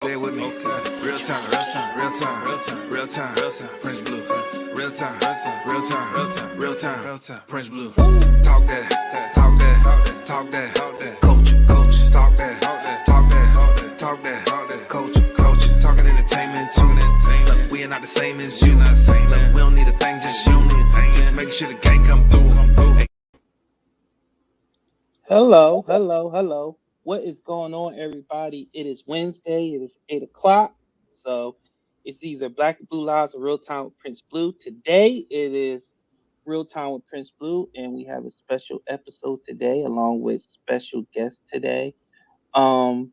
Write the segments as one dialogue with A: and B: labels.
A: Stay with me. Okay. Real time, real time, real time, real time, real time, real time. Prince Blue. Real time, real time, real time, real time, real time, real time. Prince Blue. Talk that, talk that, talk that, talk that, talk that. Coach, coach, talk that, talk that, talk that, talk that, talk that, talk that. Coach, coach, talking entertainment too. Look, we ain't not the same as you. Look, we don't need a thing, just you. Just make sure the gang come through.
B: Hello, hello, hello. What is going on, everybody? It is Wednesday. It is 8 o'clock. So it's either Black and Blue Lives or Real Time with Prince Blue. Today it is Real Time with Prince Blue, and we have a special episode today, along with special guests today. Um,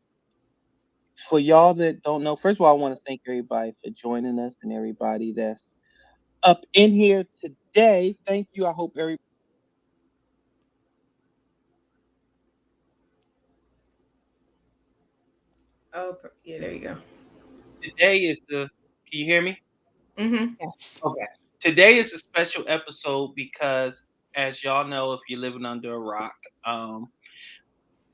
B: for y'all that don't know, first of all, I want to thank everybody for joining us and everybody that's up in here today. Thank you. I hope everybody.
C: Oh, yeah, there you go.
D: Today is the. Can you hear me?
C: Mm-hmm.
B: Yes.
D: Okay. Today is a special episode because, as y'all know, if you're living under a rock, um,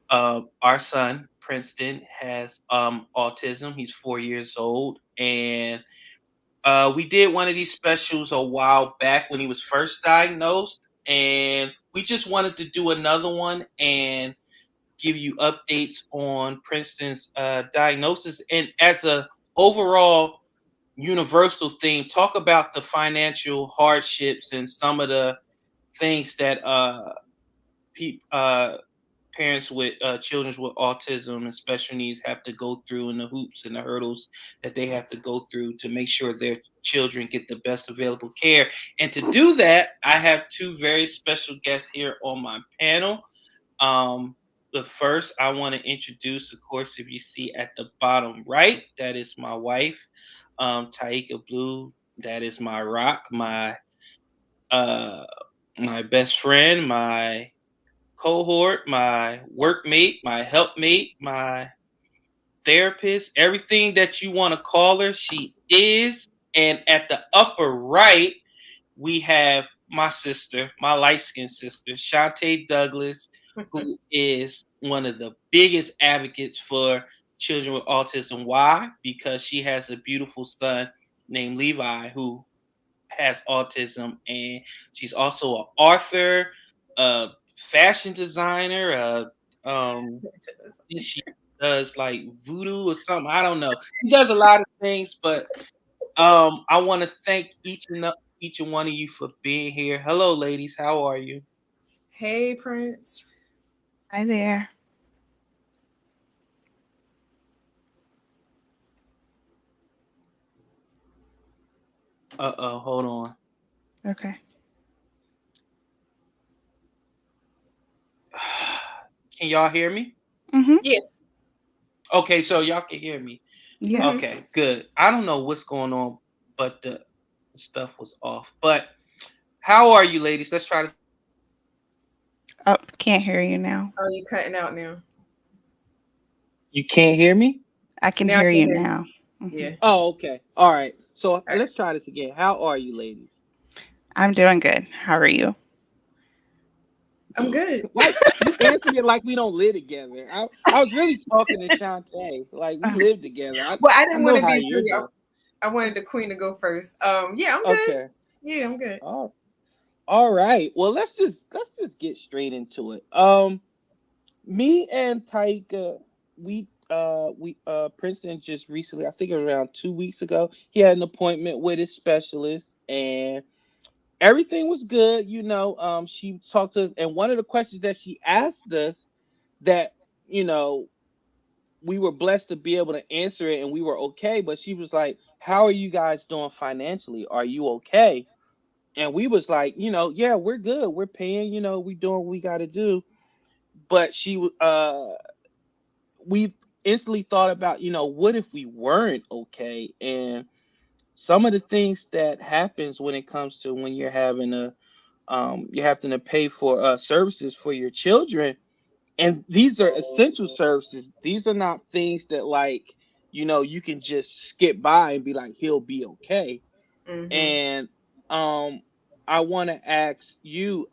D: our son Princeton has autism. He's 4 years old, and we did one of these specials a while back when he was first diagnosed, and we just wanted to do another one and give you updates on Princeton's diagnosis and as a overall universal theme, talk about the financial hardships and some of the things that parents with children with autism and special needs have to go through, and the hoops and the hurdles that they have to go through to make sure their children get the best available care. And to do that, I have two very special guests here on my panel. Um, but first, I want to introduce, of course, if you see at the bottom right, that is my wife, Taika Blue. That is my rock, uh, my best friend, my cohort, my workmate, my helpmate, my therapist, everything that you want to call her, she is. And at the upper right, we have my sister, my light skinned sister, Shantae Douglas, who is one of the biggest advocates for children with autism. Why? Because she has a beautiful son named Levi who has autism, and she's also an author, a fashion designer, she does like voodoo or something. I don't know. She does a lot of things, but I want to thank each and one of you for being here. Hello, ladies. How are you?
C: Hey, Prince.
E: Hi there.
D: Hold on.
E: Okay.
D: Can y'all hear me?
E: Mhm.
C: Yeah.
D: Okay, so y'all can hear me.
E: Yeah.
C: Mm-hmm.
D: Okay, good. I don't know what's going on, but the stuff was off. But how are you, ladies? Let's try to.
E: Oh, can't hear you now.
C: Oh, you cutting out now.
B: You can't hear me?
E: I can
C: Now I
E: hear
C: can
E: you
C: hear you.
E: now.
C: Yeah.
E: Mhm.
B: Oh, okay. All right. So
C: All right.
B: let's try this again. How are you, ladies?
E: I'm doing good. How are you?
C: I'm good.
B: Like you answered it like we don't live together. I was really talking to Shantae. Like we
E: Uh,
B: live together.
C: Well, I
B: I
C: didn't want
B: know
C: to
B: how
C: be
B: you're
C: rude.
B: doing.
C: I wanted the queen to go first. Yeah, I'm good.
B: Okay.
C: Yeah, I'm good.
B: All right. Well, let's just get straight into it. Me and Taika, we Princeton just recently, I think around 2 weeks ago, he had an appointment with his specialist, and everything was good. She talked to us, and one of the questions that she asked us that you know we were blessed to be able to answer it, and we were okay. But she was like, "How are you guys doing financially? Are you okay?" And we was like, yeah, we're good. We're paying. We doing what we got to do. But we instantly thought about, what if we weren't okay? And some of the things that happens when it comes to when you're having to pay for services for your children, and these are essential services. These are not things that like you can just skip by and be like he'll be okay.
C: Mm-hmm.
B: And um I want to ask you,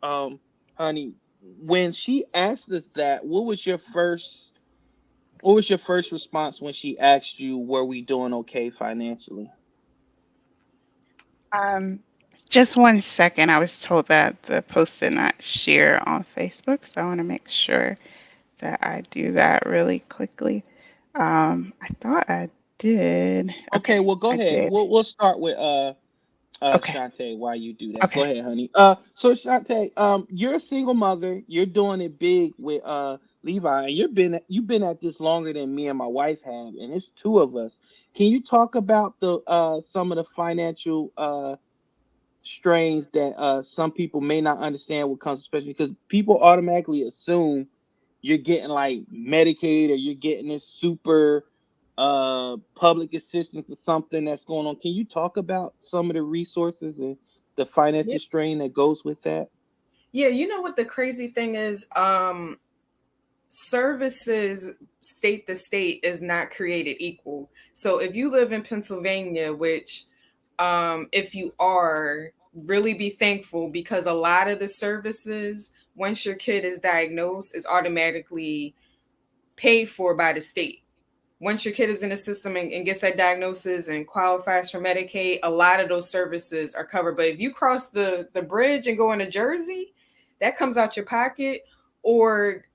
B: honey, when she asked us that, what was your first What was your first response when she asked you, were we doing okay financially?
E: Um, just 1 second. I was told that the post did not share on Facebook, so I want to make sure that I do that really quickly. I thought I did.
B: Okay,
E: Okay,
B: well go
E: I
B: ahead.
E: did.
B: We'll start with
E: Okay,
B: Shantae while you do that. Go
E: okay.
B: ahead, honey. So Shantae, you're a single mother. You're doing it big with Levi, and you've been at this longer than me and my wife have, and it's two of us. Can you talk about the some of the financial strains that some people may not understand what comes, especially because people automatically assume you're getting like Medicaid or you're getting this super public assistance or something that's going on. Can you talk about some of the resources and the
C: Yeah.
B: financial strain that goes with that?
C: Yeah, you know what the crazy thing is? Services state to state is not created equal. So if you live in Pennsylvania, which if you are, really be thankful, because a lot of the services, once your kid is diagnosed, is automatically paid for by the state. Once your kid is in the system and gets that diagnosis and qualifies for Medicaid, a lot of those services are covered. But if you cross the bridge and go into Jersey, that comes out your pocket, or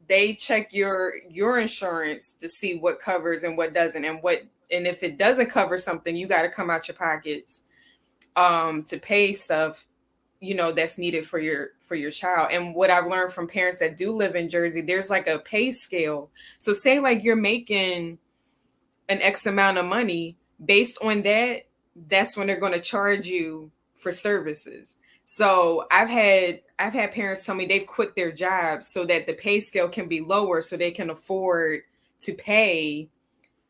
C: they check your insurance to see what covers and what doesn't, and if it doesn't cover something, you got to come out your pockets to pay stuff, that's needed for your child. And what I've learned from parents that do live in Jersey, there's like a pay scale. So say like you're making an X amount of money, based on that, that's when they're going to charge you for services. So I've had parents tell me they've quit their jobs so that the pay scale can be lower, so they can afford to pay,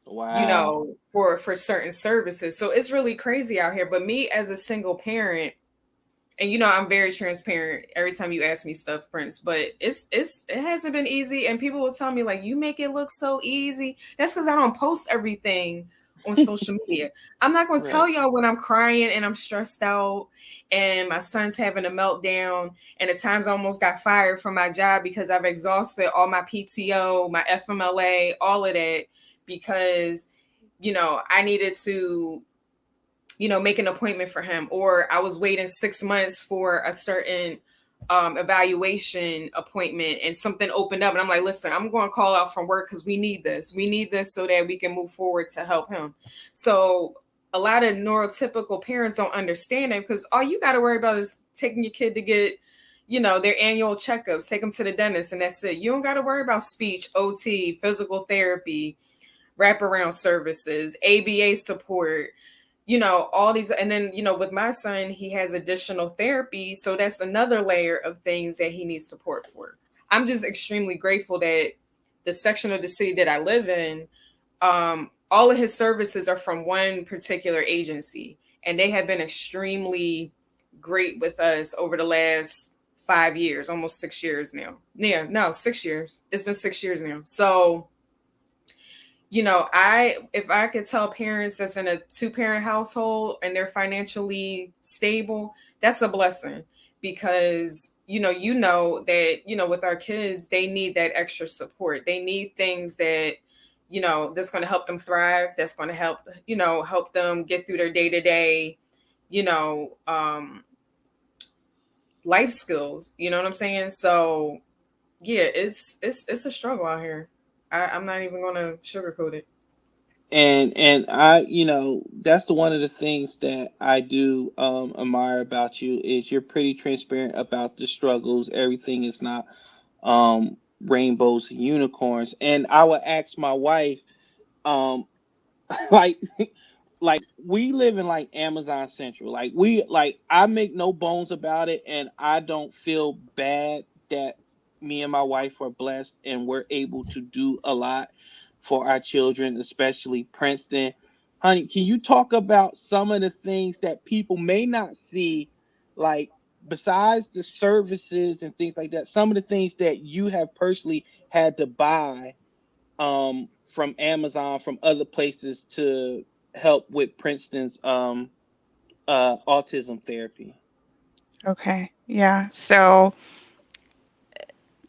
B: Wow.
C: for certain services. So it's really crazy out here. But me as a single parent, and I'm very transparent every time you ask me stuff, Prince, but it hasn't been easy. And people will tell me like, you make it look so easy. That's because I don't post everything on social media. I'm not going to
B: Right.
C: tell y'all when I'm crying and I'm stressed out and my son's having a meltdown, and at times I almost got fired from my job because I've exhausted all my PTO, my FMLA, all of that, because I needed to make an appointment for him, or I was waiting 6 months for a certain evaluation appointment, and something opened up, and I'm like, listen, I'm going to call out from work because we need this. We need this so that we can move forward to help him. So a lot of neurotypical parents don't understand it, because all you got to worry about is taking your kid to get their annual checkups, take them to the dentist, and that's it. You don't got to worry about speech, OT, physical therapy, wraparound services, ABA support, all these. And then, with my son, he has additional therapy. So that's another layer of things that he needs support for. I'm just extremely grateful that the section of the city that I live in, all of his services are from one particular agency. And they have been extremely great with us over the last 5 years, almost 6 years now. Yeah, no, 6 years. It's been 6 years now. So, if I could tell parents that's in a 2-parent household and they're financially stable, that's a blessing, because that with our kids, they need that extra support. They need things that that's going to help them thrive, that's going to help them get through their day-to-day you know life skills, you know what I'm saying? So yeah, it's a struggle out here. I'm not even going to sugarcoat it.
B: And I, that's the one of the things that I do admire about you is you're pretty transparent about the struggles. Everything is not rainbows and unicorns. And I would ask my wife, um, like like we live in like Amazon Central. Like I make no bones about it, and I don't feel bad that me and my wife are blessed and we're able to do a lot for our children, especially Princeton. Honey, can you talk about some of the things that people may not see, like besides the services and things like that, some of the things that you have personally had to buy from Amazon, from other places to help with Princeton's autism therapy?
E: Okay. Yeah. So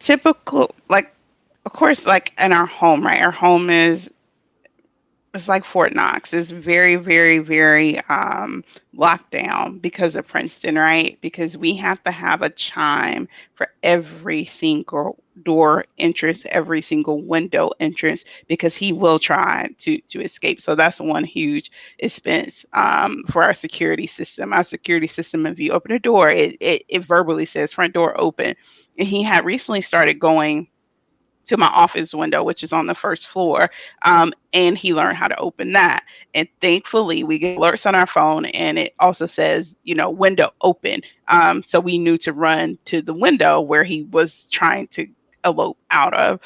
E: typical, like, of course, like in our home, right? Our home is it's like Fort Knox. It's very, very, very locked down because of Princeton, right? Because we have to have a chime for every single door entrance, every single window entrance, because he will try to escape. So that's one huge expense for our security system. Our security system, if you open a door, it verbally says front door open. And he had recently started going to my office window, which is on the first floor. And he learned how to open that. And thankfully, we get alerts on our phone, and it also says, window open. So we knew to run to the window where he was trying to elope out of.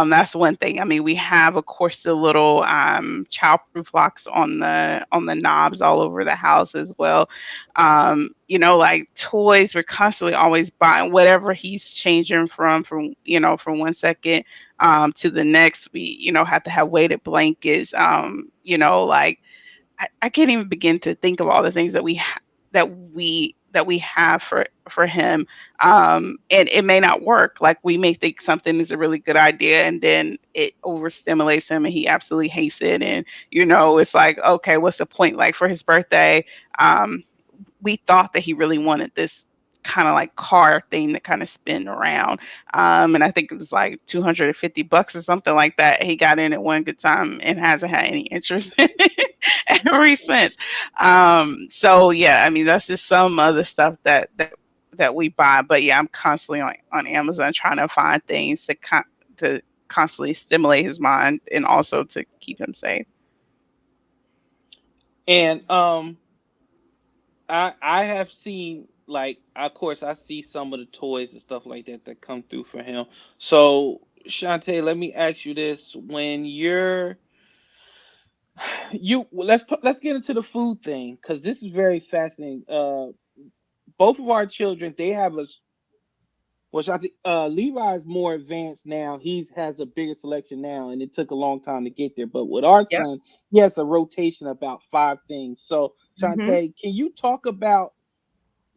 E: That's one thing. I mean, we have, of course, the little childproof locks on the knobs all over the house as well. Like toys, we're constantly always buying whatever he's changing from 1 second to the next. We have to have weighted blankets. Like I can't even begin to think of all the things that we have for him. And it may not work. Like we may think something is a really good idea, and then it overstimulates him and he absolutely hates it. And it's like, okay, what's the point? Like for his birthday, we thought that he really wanted this kind of like car thing that kind of spin around. And I think it was like $250 or something like that. He got in at one good time and hasn't had any interest in it ever since. So yeah, I mean, that's just some other stuff that we buy. But yeah, I'm constantly on Amazon trying to find things to constantly stimulate his mind and also to keep him safe.
B: And I have seen, like, of course I see some of the toys and stuff like that come through for him. So Shantae, let me ask you this: when let's get into the food thing, because this is very fascinating. Both of our children, they have a well, Shantae, Levi's more advanced now. He has a bigger selection now, and it took a long time to get there. But with our
C: Yep.
B: son, he has a rotation of about 5 things. So Shantae, can you talk about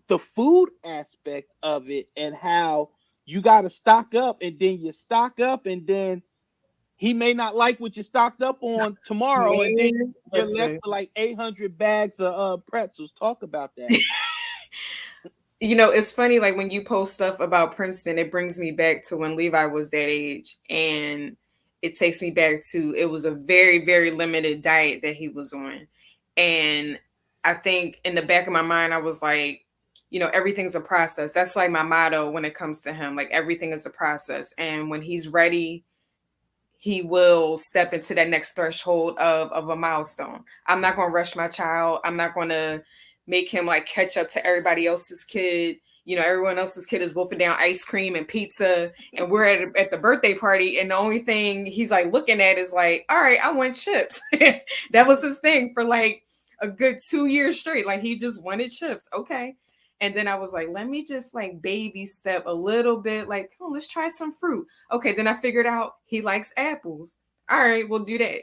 B: the food aspect of it and how you got to stock up, and then you stock up, and then he may not like what you stocked up on tomorrow, and then
C: Man,
B: you're left
C: listen.
B: with like 800 bags of pretzels. Talk about that.
C: It's funny, like when you post stuff about Princeton, it brings me back to when Levi was that age. And it takes me back to, it was a very, very limited diet that he was on. And I think in the back of my mind, I was like, everything's a process. That's like my motto when it comes to him. Like everything is a process. And when he's ready, he will step into that next threshold of a milestone. I'm not going to rush my child. I'm not going to make him like catch up to everybody else's kid. Everyone else's kid is wolfing down ice cream and pizza, and we're at the birthday party, and the only thing he's like looking at is like, all right, I want chips. That was his thing for like a good 2 years straight. Like he just wanted chips. Okay. And then I was like, let me just like baby step a little bit. Like, come on, let's try some fruit. Okay. Then I figured out he likes apples. All right, we'll do that.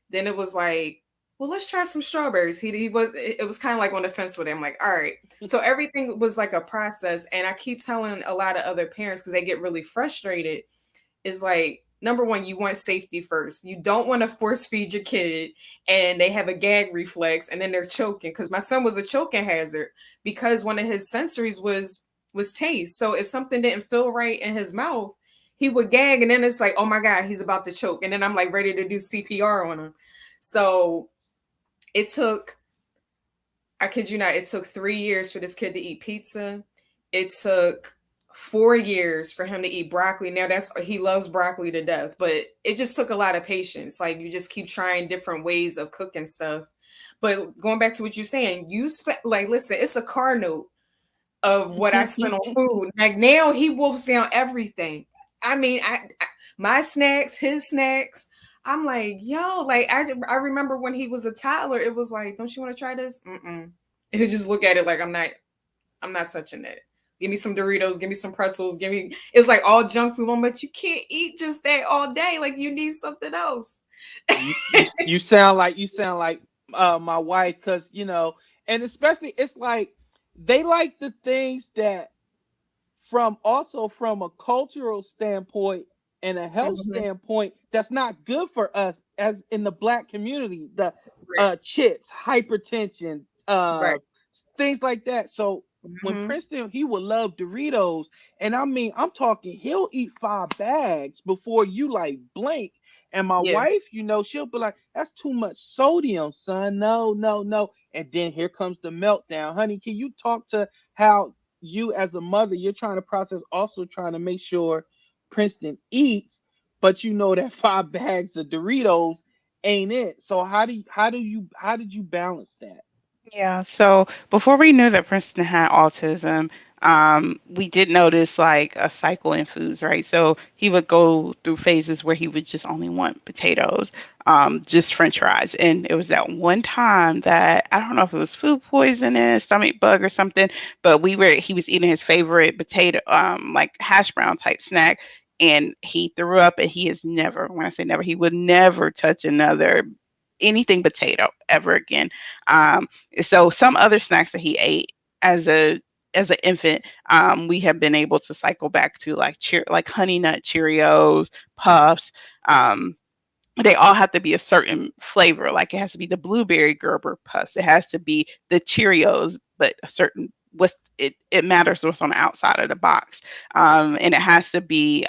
C: Then it was like, well, let's try some strawberries. It was kind of like on the fence with him. Like, all right. So everything was like a process. And I keep telling a lot of other parents, because they get really frustrated, is like, number one, you want safety first. You don't want to force feed your kid and they have a gag reflex and then they're choking. Because my son was a choking hazard because one of his sensories was taste. So if something didn't feel right in his mouth, he would gag, and then it's like, oh my God, he's about to choke. And then I'm like ready to do CPR on him. So it took, I kid you not, it took 3 years for this kid to eat pizza. It took 4 years for him to eat broccoli. Now he loves broccoli to death, but it just took a lot of patience. Like you just keep trying different ways of cooking stuff. But going back to what you're saying, listen, it's a car note of what I spent on food. Like now he wolfs down everything. I mean, my snacks, his snacks. I'm like, yo, like I remember when he was a toddler, it was like, don't you want to try this? Mm-mm. He'll just look at it like, I'm not touching that. Give me some Doritos, give me some pretzels, it's like all junk food, but you can't eat just that all day. Like you need something else.
B: you sound like my wife, because and especially it's like they like the things that from a cultural standpoint and a health
C: Mhm.
B: standpoint that's not good for us as in the black community. The
C: Right.
B: chips, hypertension,
C: Right.
B: things like that. So when
C: Mhm.
B: Princeton, he would love Doritos, and I mean, I'm talking, he'll eat 5 bags before you like blink. And my
C: Yeah.
B: wife, she'll be like, "That's too much sodium, son. No, no, no." And then here comes the meltdown. Honey, can you talk to how you as a mother, you're trying to process, also trying to make sure Princeton eats, but you know that 5 bags of Doritos ain't it. So how did you balance that?
E: Yeah, so before we knew that Princeton had autism, we did notice like a cycle in foods, right? So he would go through phases where he would just only want potatoes, just French fries. And it was that one time that I don't know if it was food poisoning, stomach bug or something, but he was eating his favorite potato, like hash brown type snack. And he threw up, and he has never, when I say never, he would never touch another anything potato ever again. Um, so some other snacks that he ate as an infant, we have been able to cycle back to like honey nut Cheerios, puffs. Um, they all have to be a certain flavor. Like it has to be the blueberry Gerber puffs. It has to be the Cheerios, but a certain with it. It matters what's on the outside of the box, and it has to be.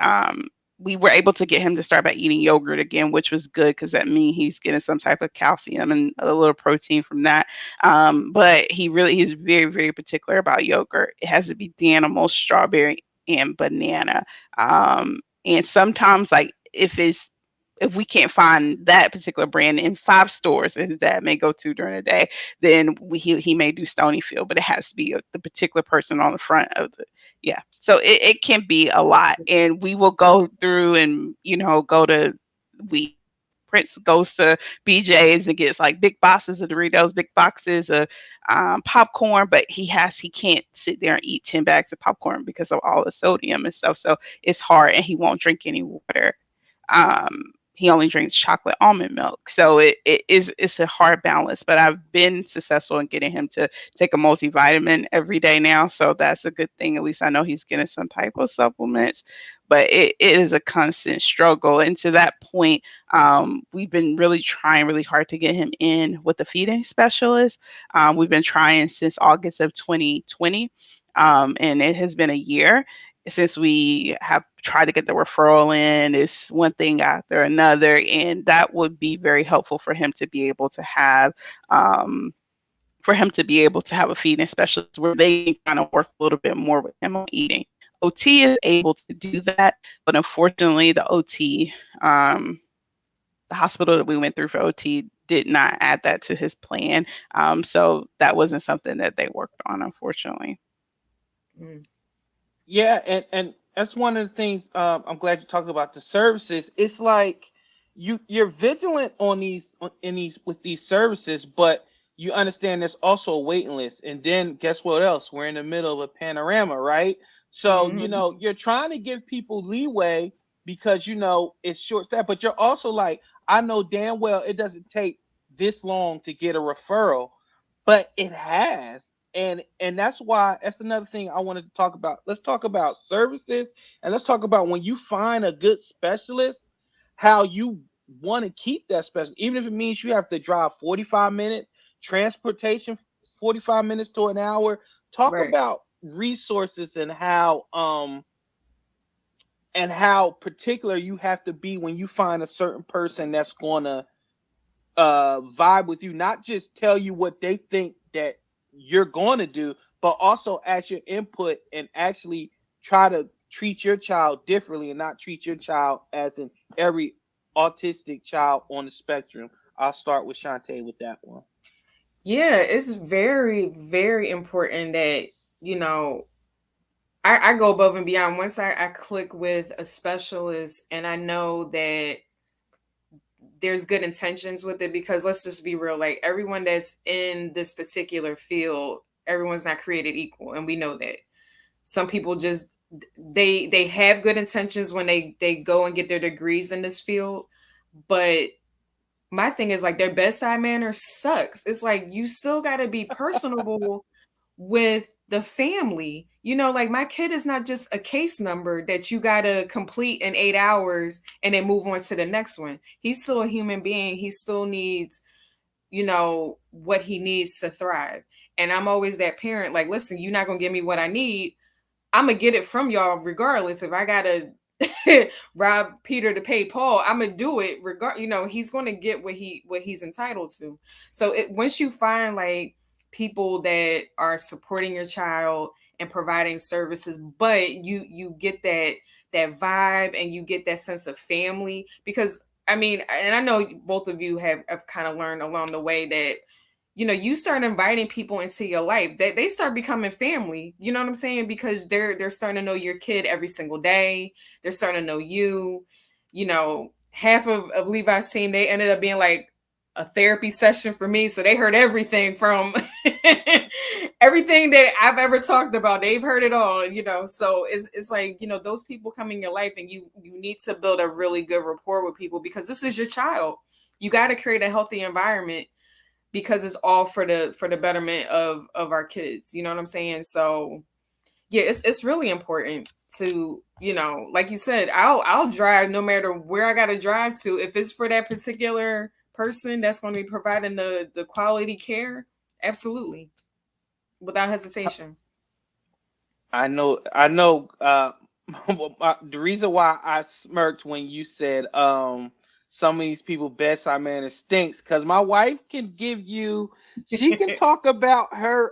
E: We were able to get him to start by eating yogurt again, which was good because that means he's getting some type of calcium and a little protein from that. But he's very very particular about yogurt. It has to be Danimals, strawberry, and banana. And sometimes like if we can't find that particular brand in 5 stores that his dad may go to during the day, then he may do Stonyfield, but it has to be the particular person on the front of the yeah. So it can be a lot, and we will go through and go to we Prince goes to BJ's and gets like big boxes of Doritos, big boxes of popcorn, but he can't sit there and eat 10 bags of popcorn because of all the sodium and stuff. So it's hard, and he won't drink any water. He only drinks chocolate almond milk. So it's a hard balance, but I've been successful in getting him to take a multivitamin every day now. So that's a good thing. At least I know he's getting some type of supplements, but it is a constant struggle. And to that point, we've been really trying really hard to get him in with the feeding specialist. We've been trying since August of 2020. And it has been a year since we have tried to get the referral in. It's one thing after another, and that would be very helpful for him to be able to have a feeding specialist where they can kind of work a little bit more with him on eating. OT is able to do that, but unfortunately the hospital that we went through for OT did not add that to his plan. So that wasn't something that they worked on, unfortunately.
C: Mm.
B: Yeah, and that's one of the things. I'm glad you talked about the services. It's like you're vigilant on in these with these services, but you understand there's also a waiting list. And then guess what else? We're in the middle of a panorama, right? So
C: Mhm.
B: you're trying to give people leeway because it's short staff, but you're also like, I know damn well it doesn't take this long to get a referral, but it has. And that's another thing I wanted to talk about. Let's talk about services, and let's talk about when you find a good specialist, how you want to keep that specialist, even if it means you have to drive 45 minutes, transportation 45 minutes to an hour. Talk
C: Right.
B: about resources and how particular you have to be when you find a certain person that's going to vibe with you, not just tell you what they think that you're going to do, but also ask your input and actually try to treat your child differently and not treat your child as in every autistic child on the spectrum. I'll start with Shantae with that one.
C: Yeah, it's very, very important that, you know, I go above and beyond. Once I click with a specialist and I know that there's good intentions with it, because let's just be real, like everyone that's in this particular field, everyone's not created equal. And we know that. Some people just they have good intentions when they go and get their degrees in this field, but my thing is like their bedside manner sucks. It's like you still got to be personable with the family. You know, like my kid is not just a case number that you got to complete in 8 hours and then move on to the next one. He's still a human being. He still needs, you know, what he needs to thrive. And I'm always that parent, like, listen, you're not going to give me what I need. I'm going to get it from y'all regardless. If I got to rob Peter to pay Paul, I'm gonna do it you know, he's gonna get what he's entitled to. So once you find like people that are supporting your child and providing services, but you get that vibe and you get that sense of family. Because I mean, and I know both of you have kind of learned along the way that, you know, you start inviting people into your life that they start becoming family. You know what I'm saying? Because they're starting to know your kid every single day. They're starting to know you. You know, half of Levi's team, they ended up being like a therapy session for me. So they heard everything from everything that I've ever talked about. They've heard it all, you know. So it's like, you know, those people come in your life and you need to build a really good rapport with people because this is your child. You got to create a healthy environment because it's all for the betterment of our kids. You know what I'm saying? So yeah, it's really important to, you know, like you said, I'll drive no matter where I gotta drive to. If it's for that particular person that's going to be providing the quality care, absolutely, without hesitation.
B: I know. The reason why I smirked when you said some of these people bedside manner stinks, because my wife can give you, she can talk about her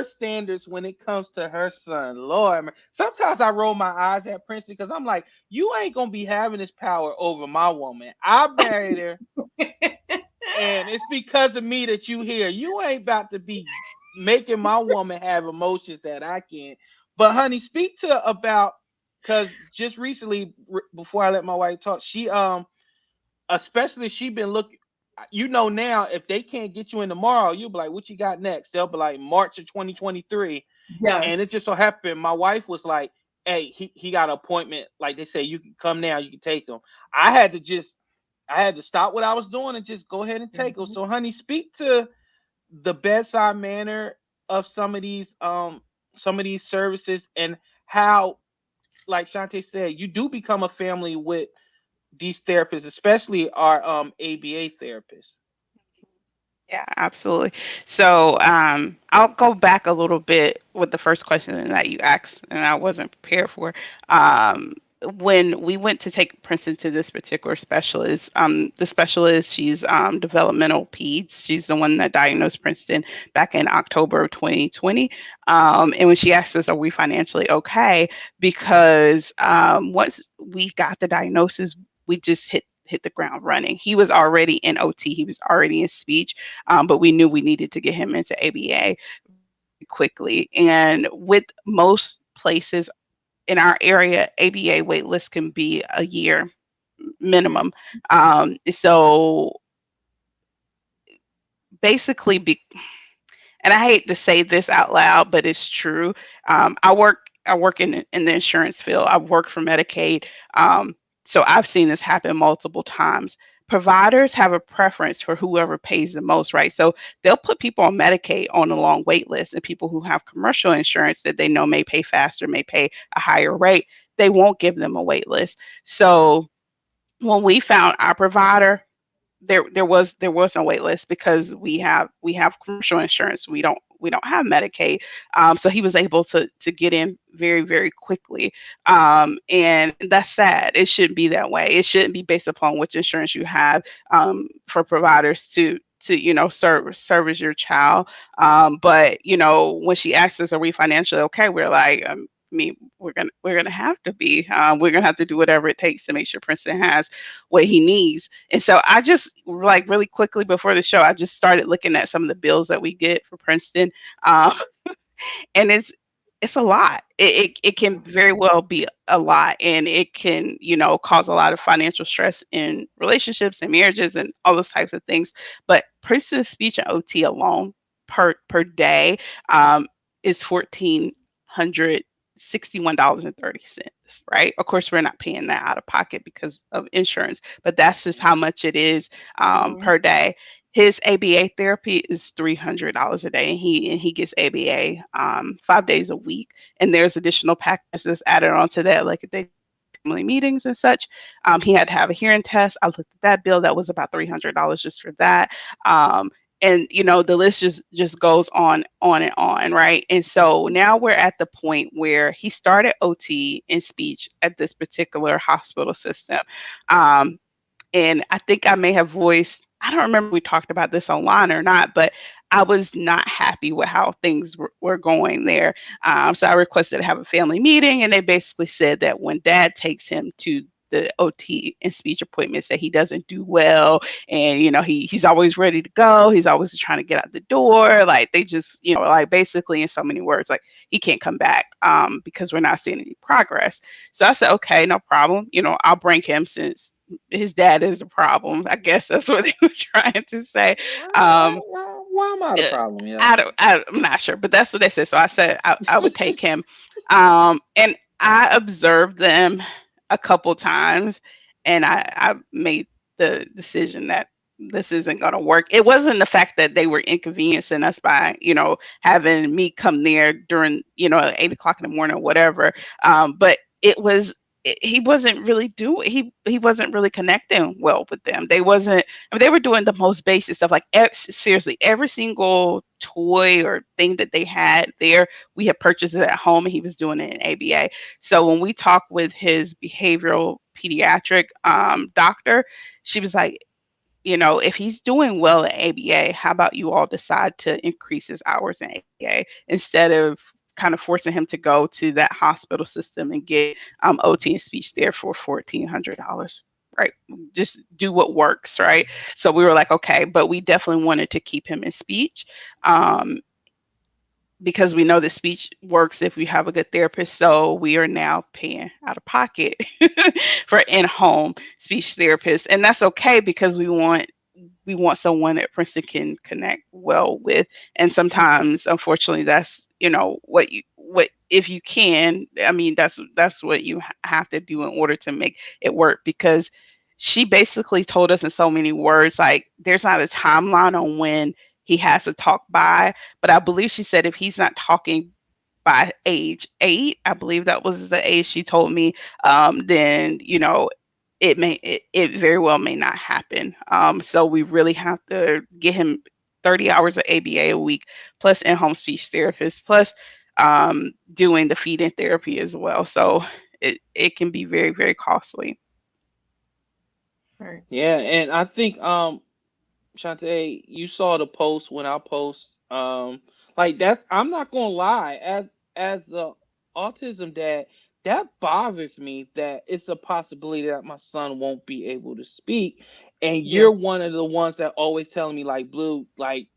B: standards when it comes to her son. Lord, man. Sometimes I roll my eyes at Princeton because I'm like, you ain't gonna be having this power over my woman. I married her, and it's because of me that you here. You ain't about to be making my woman have emotions that I can't. But honey, speak to about, because just recently, before I let my wife talk, she especially she been looking. You know now, if they can't get you in tomorrow, you'll be like, "What you got next?" They'll be like March of 2023, and it
C: Yes.
B: just so happened my wife was like, "Hey, he got an appointment. Like they say, you can come now. You can take him." I had to just, I had to stop what I was doing and just go ahead and take him.
C: Mhm.
B: So, honey, speak to the bedside manner of some of these services and how, like Shantae said, you do become a family with these therapists, especially our ABA therapists.
E: Yeah, absolutely. So I'll go back a little bit with the first question that you asked, and I wasn't prepared for. Um, when we went to take Princeton to this particular specialist, the specialist, she's developmental peds. She's the one that diagnosed Princeton back in October of 2020. And when she asked us, "Are we financially okay?" Because once we got the diagnosis, we just hit the ground running. He was already in OT. He was already in speech, but we knew we needed to get him into ABA quickly. And with most places in our area, ABA wait list can be a year minimum. So basically, and I hate to say this out loud, but it's true. I work in the insurance field. I've worked for Medicaid, so I've seen this happen multiple times. Providers have a preference for whoever pays the most, right? So they'll put people on Medicaid on a long wait list, and people who have commercial insurance that they know may pay faster, may pay a higher rate, they won't give them a wait list. So when we found our provider, there was no wait list because we have commercial insurance. We don't have Medicaid. So he was able to get in very, very quickly. And that's sad. It shouldn't be that way. It shouldn't be based upon which insurance you have, for providers to service your child. But when she asked us, "Are we financially okay?" We're like, I mean, we're gonna have to be. We're gonna have to do whatever it takes to make sure Princeton has what he needs. And so I just, like, really quickly before the show, I just started looking at some of the bills that we get for Princeton. Um, and it's a lot. It can very well be a lot, and it can cause a lot of financial stress in relationships and marriages and all those types of things. But Princeton speech and OT alone per day, um, is $1,461.30. Right? Of course, we're not paying that out of pocket because of insurance, but that's just how much it is,
C: Mhm.
E: per day. his ABA therapy is $300 a day, and he gets ABA 5 days a week. And there's additional packages that's added onto that, like if they family meetings and such. He had to have a hearing test. I looked at that bill; that was about $300 just for that. Um, and the list just goes on and on, right? And so now we're at the point where he started OT in speech at this particular hospital system. Um, and I think I may have voiced, I don't remember if we talked about this online or not, but I was not happy with how things were going there. So I requested to have a family meeting, and they basically said that when dad takes him to the OT and speech appointments, that he doesn't do well, and he's always ready to go. He's always trying to get out the door. Like they just, like basically in so many words, like he can't come back because we're not seeing any progress. So I said, okay, no problem. I'll bring him since his dad is a problem. I guess that's what they were trying to say. Um,
B: Why am I the
E: uh,
B: problem? Yeah.
E: I'm not sure, but that's what they said. So I said I would take him. And I observed them a couple times, and I made the decision that this isn't going to work. It wasn't the fact that they were inconveniencing us by, having me come there during, 8 o'clock in the morning or whatever. But it was, he wasn't really doing, he wasn't really connecting well with them. They wasn't, I mean, they were doing the most basic stuff. Like seriously, every single toy or thing that they had there, we had purchased it at home, and he was doing it in ABA. So when we talked with his behavioral pediatric doctor, she was like, if he's doing well at ABA, how about you all decide to increase his hours in ABA instead of kind of forcing him to go to that hospital system and get OT and speech there for $1,400. Right. Just do what works. Right. So we were like, okay, but we definitely wanted to keep him in speech. Because we know that speech works if we have a good therapist. So we are now paying out of pocket for in-home speech therapists. And that's okay because we want someone that Princeton can connect well with. And sometimes, unfortunately, that's what if you can. I mean, that's what you have to do in order to make it work. Because she basically told us in so many words, like there's not a timeline on when he has to talk by, but I believe she said if he's not talking by age 8, I believe that was the age she told me, then it very well may not happen. So we really have to get him 30 hours of ABA a week, plus in-home speech therapist, plus doing the feed-in therapy as well. So it can be very, very costly.
C: Right.
B: Yeah, and I think Shantae, you saw the post when I post. Like that's, I'm not gonna lie, as the autism dad, that bothers me that it's a possibility that my son won't be able to speak. And
C: Yeah.
B: you're one of the ones that always telling me like, Blue, like,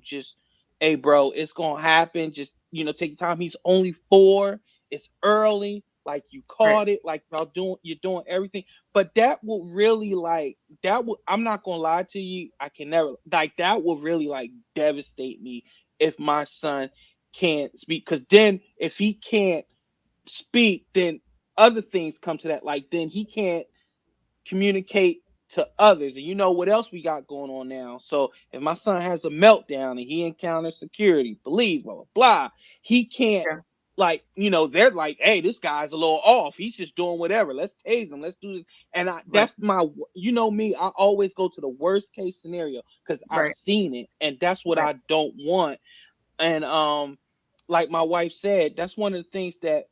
B: just, hey bro, it's gonna happen. Just, take your time. He's only 4. It's early. Like you
C: Right.
B: caught it. Like you're doing everything. But that will really like that would, I'm not gonna lie to you, I can never, like that will really like devastate me if my son can't speak. Because then if he can't speak, then other things come to that. Like then he can't communicate to others. And you know what else we got going on now. So if my son has a meltdown and he encounters security, police, blah blah blah, he can't,
C: Yeah.
B: like, they're like, hey, this guy's a little off. He's just doing whatever. Let's tase him. Let's do this. And
C: Right.
B: that's my, me, I always go to the worst case scenario because I've
C: Right.
B: seen it, and that's what
C: Right.
B: I don't want. And like my wife said, that's one of the things that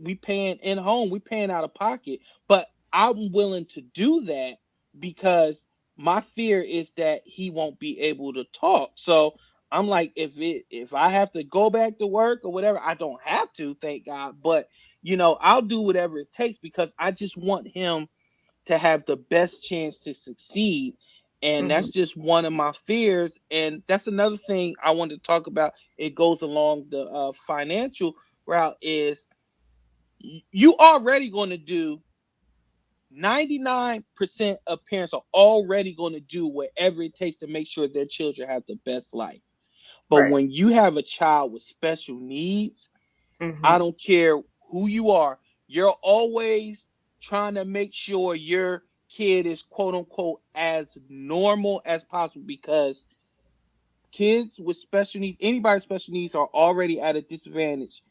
B: we paying in home, we paying out of pocket. But I'm willing to do that because my fear is that he won't be able to talk. So I'm like, if I have to go back to work or whatever, I don't have to, thank God. But I'll do whatever it takes because I just want him to have the best chance to succeed. And
C: Mm-hmm.
B: that's just one of my fears. And that's another thing I wanted to talk about. It goes along the financial route is you already going to do 99% of parents are already going to do whatever it takes to make sure their children have the best life. But
C: Right.
B: when you have a child with special needs, I
C: Mm-hmm.
B: don't care who you are, you're always trying to make sure you're kid is quote unquote as normal as possible, because kids with special needs, anybody with special needs, are already at a disadvantage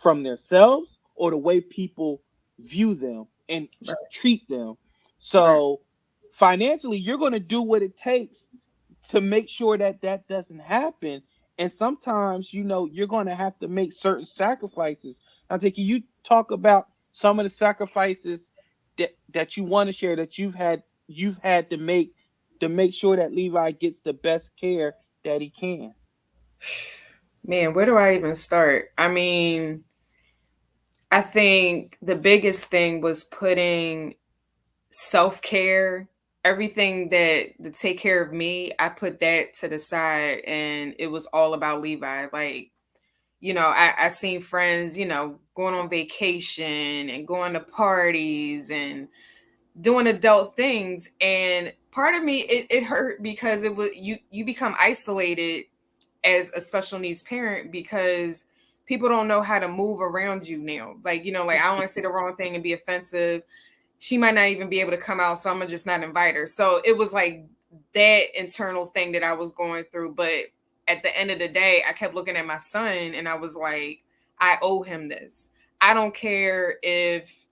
B: from themselves or the way people view them and
C: Right.
B: treat them.
C: Right.
B: So financially, you're going to do what it takes to make sure that that doesn't happen. And sometimes, you're going to have to make certain sacrifices. I think you talk about some of the sacrifices that you want to share, that you've had to make sure that Levi gets the best care that he can.
C: Man, where do I even start? I mean, I think the biggest thing was putting self-care, everything that to take care of me, I put that to the side, and it was all about Levi. Like, I seen friends, going on vacation and going to parties and doing adult things, and part of me, it hurt because it was you become isolated as a special needs parent, because people don't know how to move around you now. Like, like, I don't want to say the wrong thing and be offensive. She might not even be able to come out, so I'm gonna just not invite her. So it was like that internal thing that I was going through. But at the end of the day, I kept looking at my son and I was like, I owe him this. I don't care if,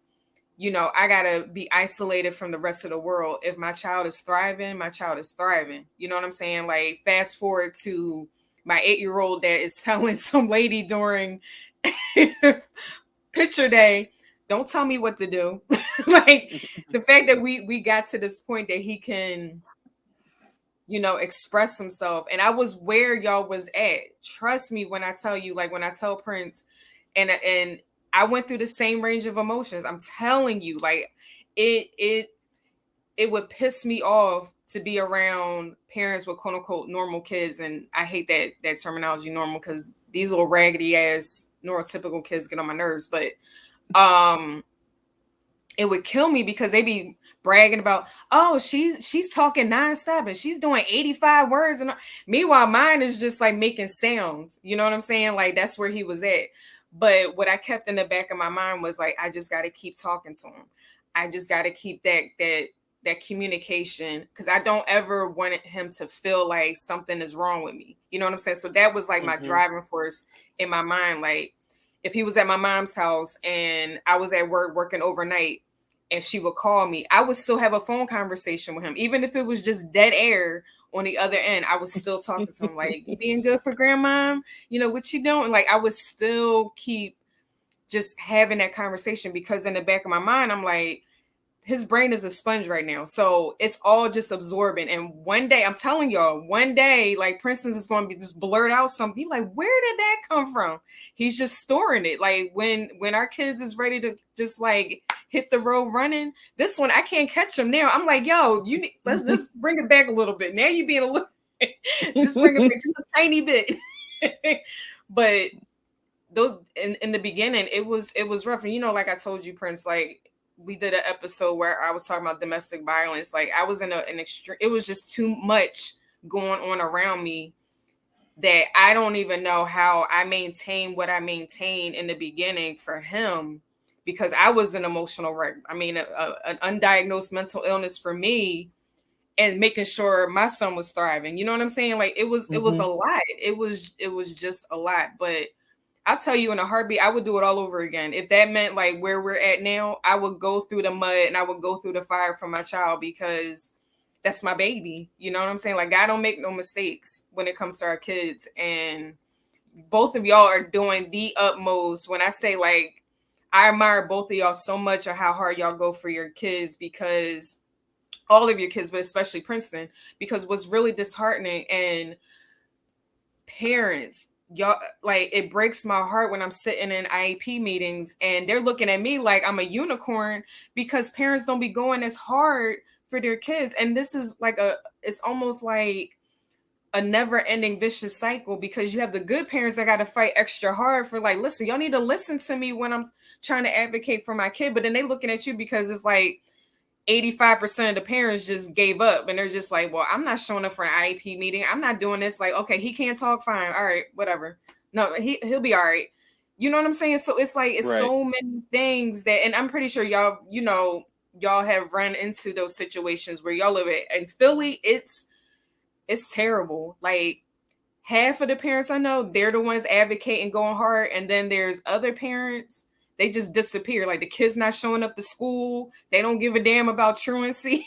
C: I gotta be isolated from the rest of the world. If my child is thriving, my child is thriving. You know what I'm saying? Like, fast forward to my 8-year-old that is telling some lady during picture day, don't tell me what to do. Like, the fact that we got to this point that he can, express himself. And I was where y'all was at. Trust me when I tell you, like, when I tell Prince, and I went through the same range of emotions. I'm telling you, like, it would piss me off to be around parents with quote unquote normal kids. And I hate that terminology, normal, because these little raggedy ass neurotypical kids get on my nerves. But it would kill me because they be bragging about, oh, she's talking nonstop and she's doing 85 words, and meanwhile mine is just like making sounds. You know what I'm saying? Like, that's where he was at. But what I kept in the back of my mind was like, I just got to keep talking to him. I just got to keep that communication, because I don't ever want him to feel like something is wrong with me. You know what I'm saying? So that was like my driving force in my mind. Like, if he was at my mom's house and I was at work working overnight and she would call me, I would still have a phone conversation with him. Even if it was just dead air on the other end, I was still talking to him like, you being good for grandma? What you doing? Like, I would still keep just having that conversation, because in the back of my mind, I'm like, his brain is a sponge right now. So it's all just absorbing. And one day, I'm telling y'all, like, Princeton is going to be just blurt out something. Like, where did that come from? He's just storing it. Like, when our kids is ready to just like hit the road running, this one, I can't catch him now. I'm like, yo, let's just bring it back a little bit. Now you being a little, just bring it back just a tiny bit. But those in the beginning, it was rough. And like I told you, Prince, like, we did an episode where I was talking about domestic violence. Like, I was in an extreme, it was just too much going on around me that I don't even know how I maintained what I maintained in the beginning for him, because I was an emotional wreck. I mean, an undiagnosed mental illness for me, and making sure my son was thriving. You know what I'm saying? Like, it was a lot. It was just a lot. But I'll tell you, in a heartbeat, I would do it all over again. If that meant like where we're at now, I would go through the mud and I would go through the fire for my child, because that's my baby. You know what I'm saying? Like, God don't make no mistakes when it comes to our kids. And both of y'all are doing the utmost. When I say, like, I admire both of y'all so much of how hard y'all go for your kids, because all of your kids, but especially Princeton, because what's really disheartening, and parents, y'all, like, it breaks my heart when I'm sitting in IEP meetings and they're looking at me like I'm a unicorn, because parents don't be going as hard for their kids. And this is like it's almost like a never ending vicious cycle, because you have the good parents that got to fight extra hard for, like, listen, y'all need to listen to me when I'm trying to advocate for my kid. But then they looking at you because it's like 85% of the parents just gave up, and they're just like, well, I'm not showing up for an IEP meeting. I'm not doing this. Like, okay, he can't talk, fine. All right, whatever. No, he'll be all right. You know what I'm saying? So it's like, it's right. So many things that, and I'm pretty sure y'all, y'all have run into those situations where y'all live in Philly. It's terrible. Like half of the parents I know, they're the ones advocating going hard, and then there's other parents, they just disappear. Like the kids not showing up to school, they don't give a damn about truancy.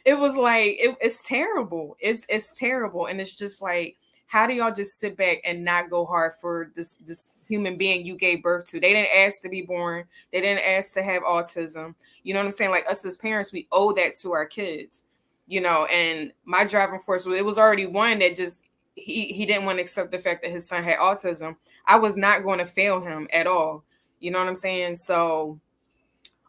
C: It was like it's terrible. It's terrible, and it's just like, how do y'all just sit back and not go hard for this human being you gave birth to? They didn't ask to be born. They didn't ask to have autism. You know what I'm saying? Like us as parents, we owe that to our kids. You know, and my driving force, it was already one that just he didn't want to accept the fact that his son had autism. I was not going to fail him at all. You know what I'm saying? So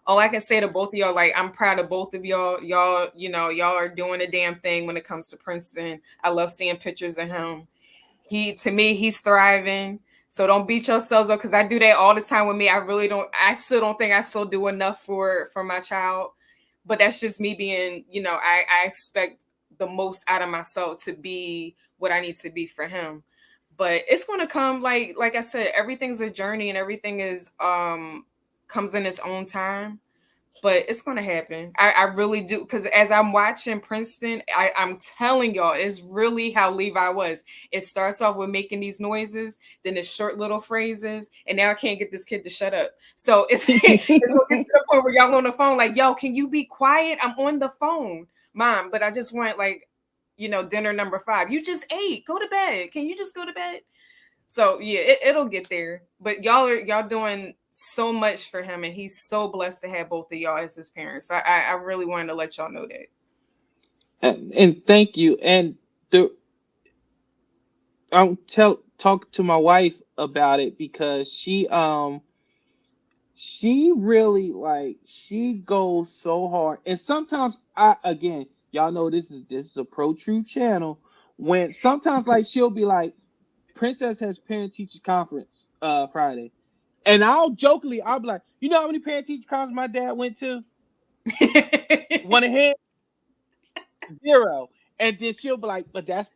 C: all I can say to both of y'all, like, I'm proud of both of y'all. Y'all, you know, y'all are doing a damn thing when it comes to Princeton. I love seeing pictures of him. To me, he's thriving. So don't beat yourselves up, because I do that all the time with me. I still don't think I still do enough for my child. But that's just me being, you know, I expect the most out of myself to be what I need to be for him. But it's gonna come, like I said, everything's a journey, and everything is comes in its own time. But it's gonna happen. I really do, because as I'm watching Princeton, I'm telling y'all, it's really how Levi was. It starts off with making these noises, then it's short little phrases, and now I can't get this kid to shut up. So it's it's gonna get to the point where y'all on the phone, like, yo, can you be quiet? I'm on the phone, mom. But I just want, like, you know, dinner number 5. You just ate. Go to bed. Can you just go to bed? So yeah, it'll get there. But y'all doing so much for him, and he's so blessed to have both of y'all as his parents. So I really wanted to let y'all know that.
B: And thank you. And the I'll talk to my wife about it, because she really, like, she goes so hard. And sometimes, again, y'all know this is a pro truth channel. When sometimes, like, she'll be like, Princess has parent teacher conference Friday. And I'll be like, you know how many parent teacher conferences my dad went to? One ahead? 0. And then she'll be like, but that's,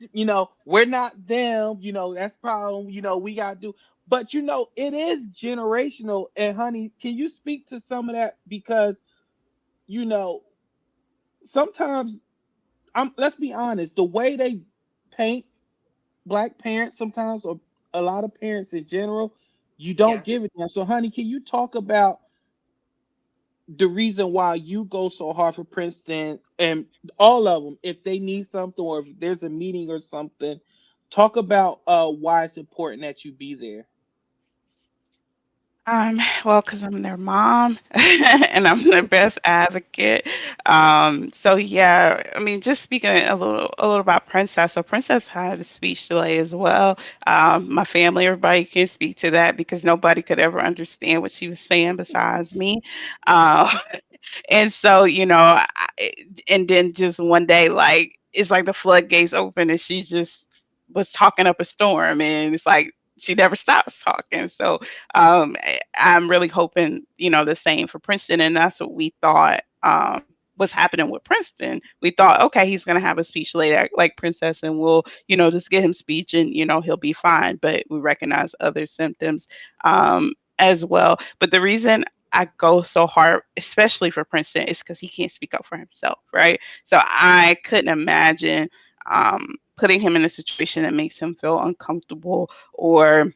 B: we're not them, that's problem, we gotta do. But it is generational. And honey, can you speak to some of that? Because, you know, sometimes, let's be honest, the way they paint Black parents sometimes, or a lot of parents in general, you don't
C: Yes.
B: give it them. So honey, can you talk about the reason why you go so hard for Princeton, and all of them, if they need something, or if there's a meeting or something, talk about why it's important that you be there.
E: Well, because I'm their mom and I'm their best advocate. So yeah, I mean, just speaking a little about Princess. So Princess had a speech delay as well. My family, everybody can speak to that, because nobody could ever understand what she was saying besides me. Uh, and so, and then just one day, like, it's like the floodgates open, and she just was talking up a storm, and it's like she never stops talking. So I'm really hoping, the same for Princeton. And that's what we thought was happening with Princeton. We thought, okay, he's going to have a speech later, like Princess, and we'll, just get him speech, and, he'll be fine. But we recognize other symptoms as well. But the reason I go so hard, especially for Princeton, is because he can't speak up for himself, right? So I couldn't imagine putting him in a situation that makes him feel uncomfortable, or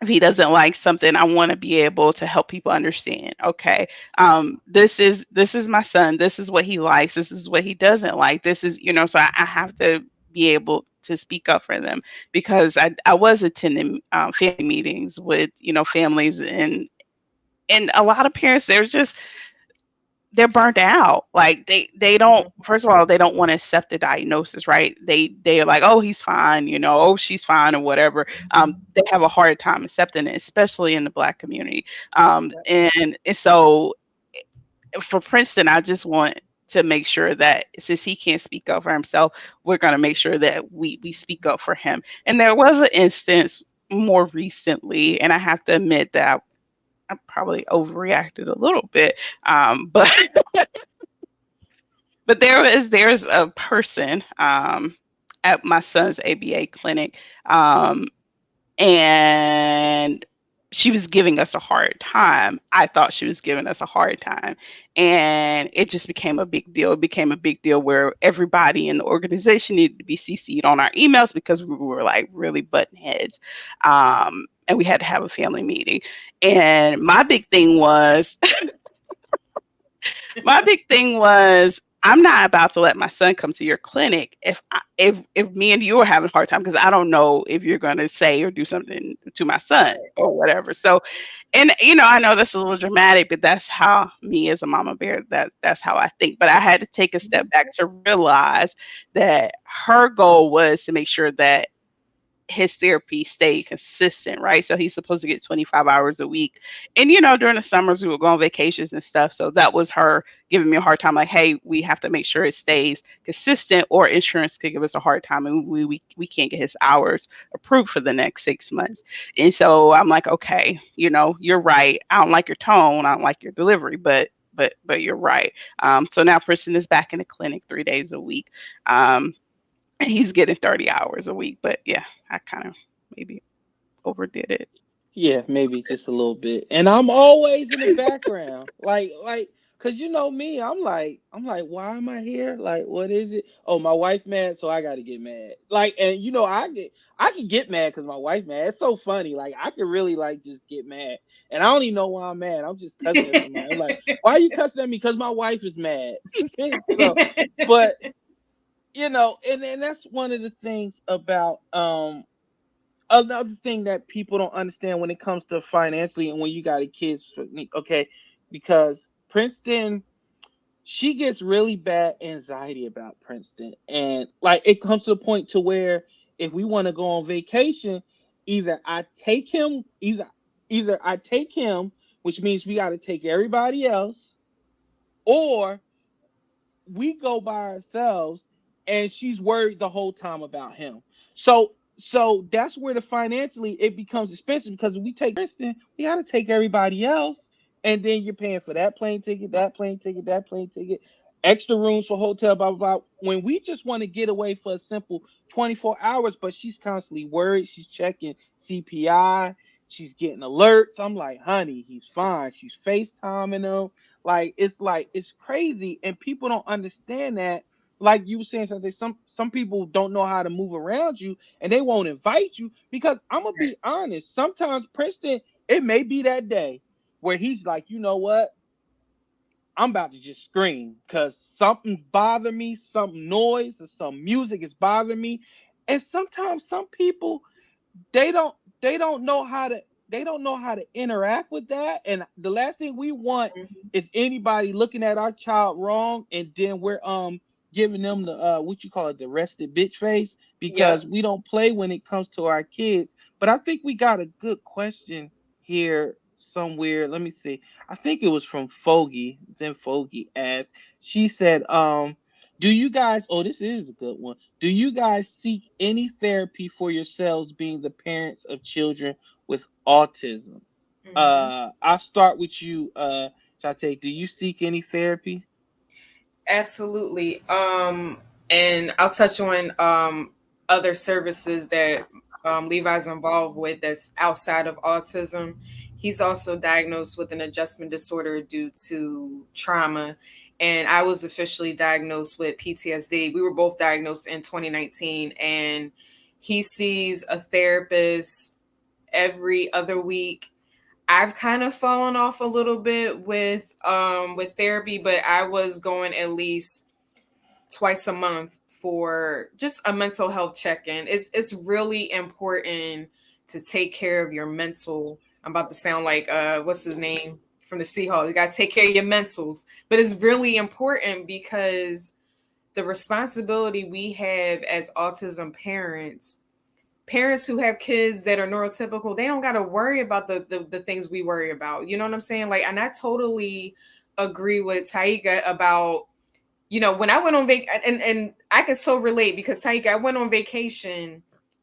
E: if he doesn't like something, I want to be able to help people understand. Okay, this is my son. This is what he likes. This is what he doesn't like. This is, so I have to be able to speak up for them, because I was attending family meetings with, families, and a lot of parents, they're burnt out. Like they don't, first of all, they don't want to accept the diagnosis, right? They are like, oh, he's fine, oh, she's fine, or whatever. They have a hard time accepting it, especially in the Black community. And so for Princeton, I just want to make sure that since he can't speak up for himself, we're going to make sure that we speak up for him. And there was an instance more recently, and I have to admit that I probably overreacted a little bit, but but there's a person at my son's ABA clinic, and she was giving us a hard time. I thought she was giving us a hard time. And it just became a big deal. It became a big deal where everybody in the organization needed to be CC'd on our emails because we were like really button heads. And we had to have a family meeting. And my big thing was I'm not about to let my son come to your clinic if me and you are having a hard time, because I don't know if you're going to say or do something to my son or whatever. So, and I know that's a little dramatic, but that's how me as a mama bear, that's how I think. But I had to take a step back to realize that her goal was to make sure that his therapy stayed consistent, right? So he's supposed to get 25 hours a week. And, during the summers, we would go on vacations and stuff. So that was her giving me a hard time. Like, hey, we have to make sure it stays consistent or insurance could give us a hard time. And we can't get his hours approved for the next 6 months. And so I'm like, okay, you're right. I don't like your tone. I don't like your delivery, but you're right. So now Princeton is back in the clinic 3 days a week. And he's getting 30 hours a week. But yeah, I kind of maybe overdid it.
B: Yeah, maybe just a little bit. And I'm always in the background. Cause me, I'm like, why am I here? Like, what is it? Oh, my wife's mad, so I gotta get mad. Like, and I can get mad because my wife mad. It's so funny. Like, I can really just get mad. And I don't even know why I'm mad. I'm just cussing at somebody. I'm like, why are you cussing at me? Because my wife is mad. So, but and that's one of the things about another thing that people don't understand when it comes to financially and when you got a kid, okay, because Princeton, she gets really bad anxiety about Princeton, and it comes to the point to where if we want to go on vacation, either I take him, which means we got to take everybody else, or we go by ourselves, and she's worried the whole time about him. So that's where the financially it becomes expensive, because if we take Princeton, we got to take everybody else, and then you're paying for that plane ticket, extra rooms for hotel, blah blah blah. When we just want to get away for a simple 24 hours, but she's constantly worried. She's checking CPI. She's getting alerts. I'm like, honey, he's fine. She's FaceTiming him. It's crazy, and people don't understand that. Like you were saying something, some people don't know how to move around you, and they won't invite you, because I'm gonna be honest. Sometimes Princeton, it may be that day where he's like, you know what? I'm about to just scream because something's bothering me, some noise or some music is bothering me. And sometimes some people, they don't know how to interact with that. And the last thing we want is anybody looking at our child wrong, and then we're giving them the what you call it, the rested bitch face, because we don't play when it comes to our kids. But I think we got a good question here somewhere. Let me see. I think it was from Fogey. Zen Fogey asked. She said, do you guys, oh, this is a good one. Do you guys seek any therapy for yourselves being the parents of children with autism? I'll start with you, Shantae. Do you seek any therapy?
C: Absolutely. And I'll touch on other services that Levi's involved with that's outside of autism. He's also diagnosed with an adjustment disorder due to trauma. And I was officially diagnosed with PTSD. We were both diagnosed in 2019. And he sees a therapist every other week. I've kind of fallen off a little bit with therapy, but I was going at least twice a month for just a mental health check-in. It's really important to take care of your mental. I'm about to sound like what's his name from the Seahawks. You got to take care of your mentals, but it's really important because the responsibility we have as autism parents who have kids that are neurotypical, they don't got to worry about the things we worry about. You know what I'm saying? Like, and I totally agree with Taika about, when I went on and I can so relate, because Taika, I went on vacation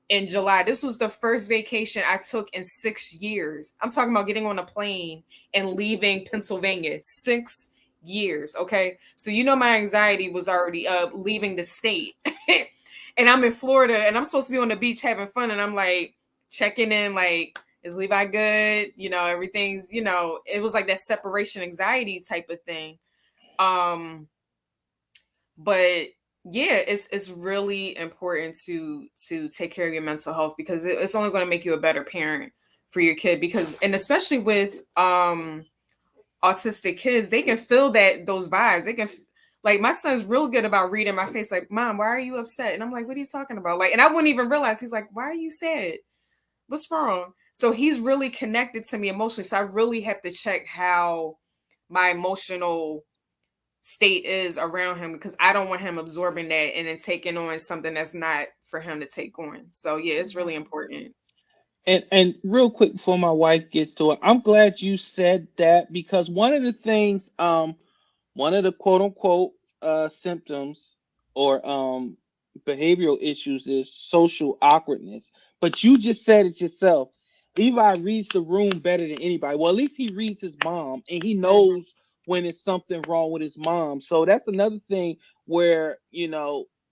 C: in July. This was the first vacation I took in 6 years. I'm talking about getting on a plane and leaving Pennsylvania. 6 years. Okay. So, my anxiety was already leaving the state. And I'm in Florida and I'm supposed to be on the beach having fun. And I'm like checking in, like Is Levi good? Everything's, it was like that separation anxiety type of thing. But yeah, it's really important to take care of your mental health, because it's only going to make you a better parent for your kid, and especially with autistic kids, they can feel those vibes. They can, like, my son's real good about reading my face, like, Mom, why are you upset? And I'm like, what are you talking about? Like, and I wouldn't even realize. He's like, why are you sad? What's wrong? So he's really connected to me emotionally. So I really have to check how my emotional state is around him, because I don't want him absorbing that and then taking on something that's not for him to take on. So yeah, it's really important.
B: And real quick before my wife gets to it, I'm glad you said that, because one of the things, one of the quote unquote symptoms or behavioral issues is social awkwardness. But you just said it yourself. Levi reads the room better than anybody. Well, at least he reads his mom, and he knows when it's something wrong with his mom. So that's another thing where,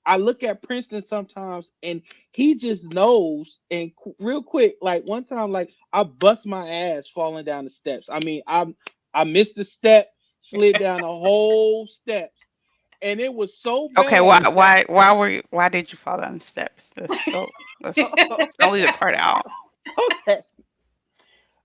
B: I look at Princeton sometimes and he just knows. And real quick, like one time, like I bust my ass falling down the steps. I mean, I missed the step, slid down the whole steps, and it was so
E: Okay,
B: bad.
E: why did you fall down the steps? Let's don't leave the part out.
B: Okay.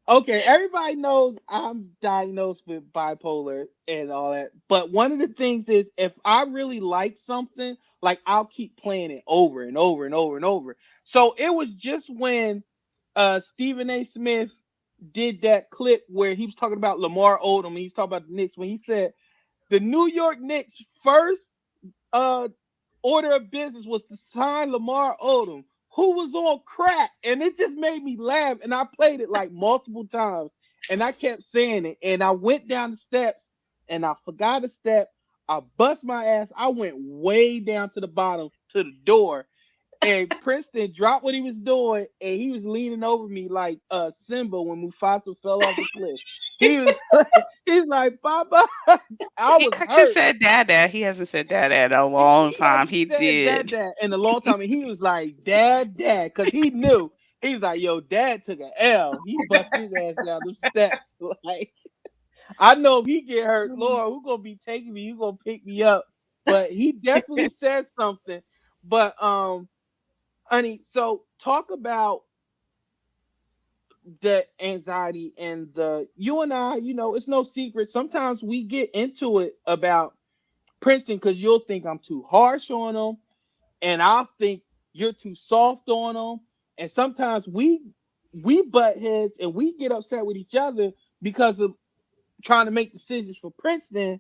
B: Okay, everybody knows I'm diagnosed with bipolar and all that. But one of the things is, if I really like something, like I'll keep playing it over and over and over and over. So it was just when Stephen A. Smith did that clip where he was talking about Lamar Odom, and he's talking about the Knicks, when he said the New York Knicks first uh order of business was to sign Lamar Odom, who was on crack, and it just made me laugh. And I played it like multiple times, and I kept saying it. And I went down the steps, and I forgot a step. I bust my ass. I went way down to the bottom to the door, and Princeton dropped what he was doing, and he was leaning over me like Simba when Mufasa fell off the cliff. He was he's like, Papa. I
E: He
B: was
E: actually
B: hurt.
E: said dad. He hasn't said dad in a long
B: He
E: time.
B: hasn't
E: He
B: said
E: did.
B: dad in a long time, and he was like, Dad, because he knew. He's like, yo, Dad took an L. He busted his ass down the steps. Like, I know if he get hurt, Lord, who gonna be taking me? Who gonna pick me up? But he definitely said something. But honey, so talk about the anxiety and you and I, it's no secret. Sometimes we get into it about Princeton because you'll think I'm too harsh on him, and I'll think you're too soft on him. And sometimes we butt heads and we get upset with each other because of trying to make decisions for Princeton,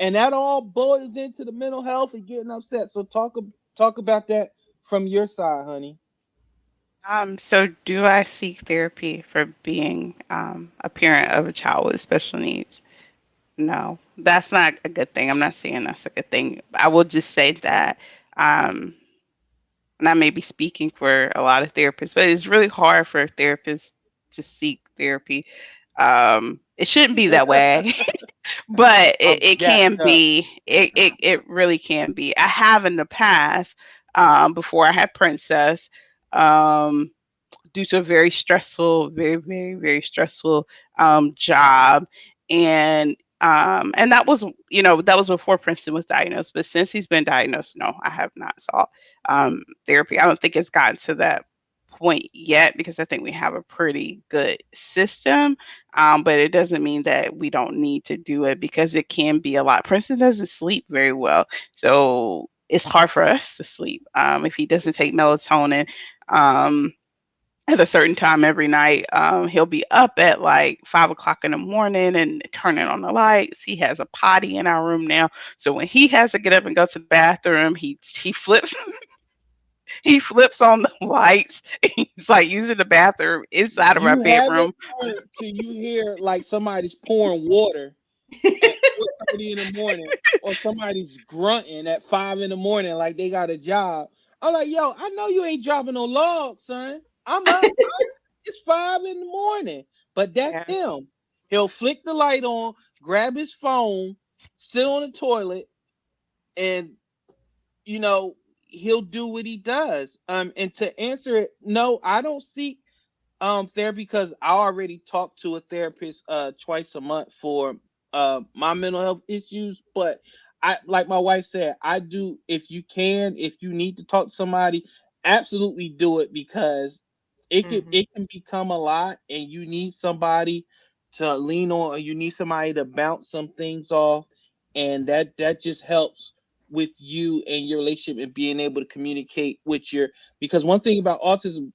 B: and that all boils into the mental health and getting upset. So talk about that from your side, honey.
E: So do I seek therapy for being a parent of a child with special needs? No, that's not a good thing. I'm not saying that's a good thing. I will just say that, um, and I may be speaking for a lot of therapists, but it's really hard for therapists to seek therapy. It shouldn't be that way, but
B: I'm
E: it
B: jacked
E: can
B: up.
E: be. It really can be. I have in the past, before I had Princess. Um, Due to a very stressful, very, very, very stressful job. And that was, that was before Princeton was diagnosed. But since he's been diagnosed, no, I have not sought therapy. I don't think it's gotten to that point yet, because I think we have a pretty good system. But it doesn't mean that we don't need to do it, because it can be a lot. Princeton doesn't sleep very well. So it's hard for us to sleep if he doesn't take melatonin. At a certain time every night. He'll be up at like 5 o'clock in the morning and turning on the lights. He has a potty in our room now, so when he has to get up and go to the bathroom, he flips he flips on the lights. He's like using the bathroom inside of our
B: You haven't
E: bedroom.
B: learned till you hear like somebody's pouring water at 4:30 in the morning, or somebody's grunting at 5 in the morning like they got a job. I'm like, yo, I know you ain't dropping no log, son. I'm up. It's 5 in the morning. But that's
E: Yeah.
B: him. He'll flick the light on, grab his phone, sit on the toilet, and you know, he'll do what he does. And to answer it, no, I don't seek Therapy, because I already talk to a therapist twice a month for my mental health issues. But I, like my wife said, I do, if you can, if you need to talk to somebody, absolutely do it, because
C: Mhm.
B: it can become a lot, and you need somebody to lean on, or you need somebody to bounce some things off, and that just helps with you and your relationship and being able to communicate with your, because one thing about autism,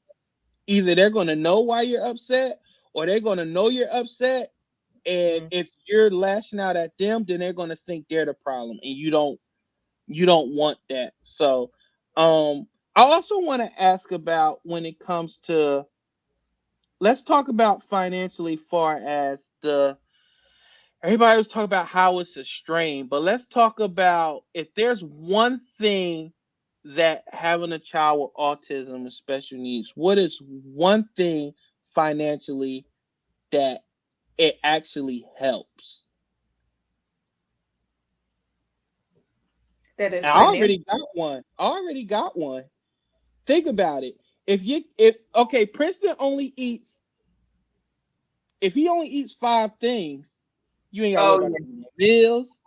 B: either they're going to know why you're upset, or they're going to know you're upset, and
C: Mhm.
B: if you're lashing out at them, then they're going to think they're the problem, and you don't want that. So I also want to ask about, when it comes to, let's talk about financially, far as the, everybody was talking about how it's a strain, but let's talk about, if there's one thing that having a child with autism and special needs, what is one thing financially that it actually helps?
C: That is
B: And I
C: financial.
B: already got one. I already got one. Think about it. If okay, Princeton only eats, if he only eats 5 things, you ain't gotta worry
C: Oh
B: about
C: yeah,
B: them meals.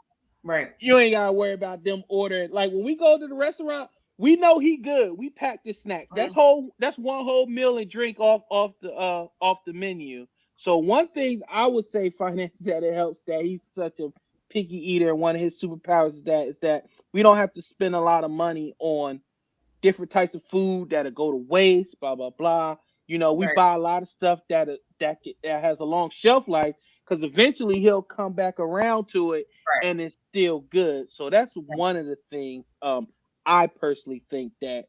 C: right.
B: You ain't gotta worry about them ordering. Like when we go to the restaurant, we know he good. We pack the snacks.
C: Mhm.
B: That's one whole meal and drink off the menu. So one thing I would say finance that it helps, that he's such a picky eater, and one of his superpowers is that we don't have to spend a lot of money on different types of food that'll go to waste, blah blah blah. We
C: Right.
B: buy a lot of stuff that has a long shelf life, because eventually he'll come back around to it,
C: Right.
B: and it's still good. So that's
C: Right.
B: one of the things I personally think that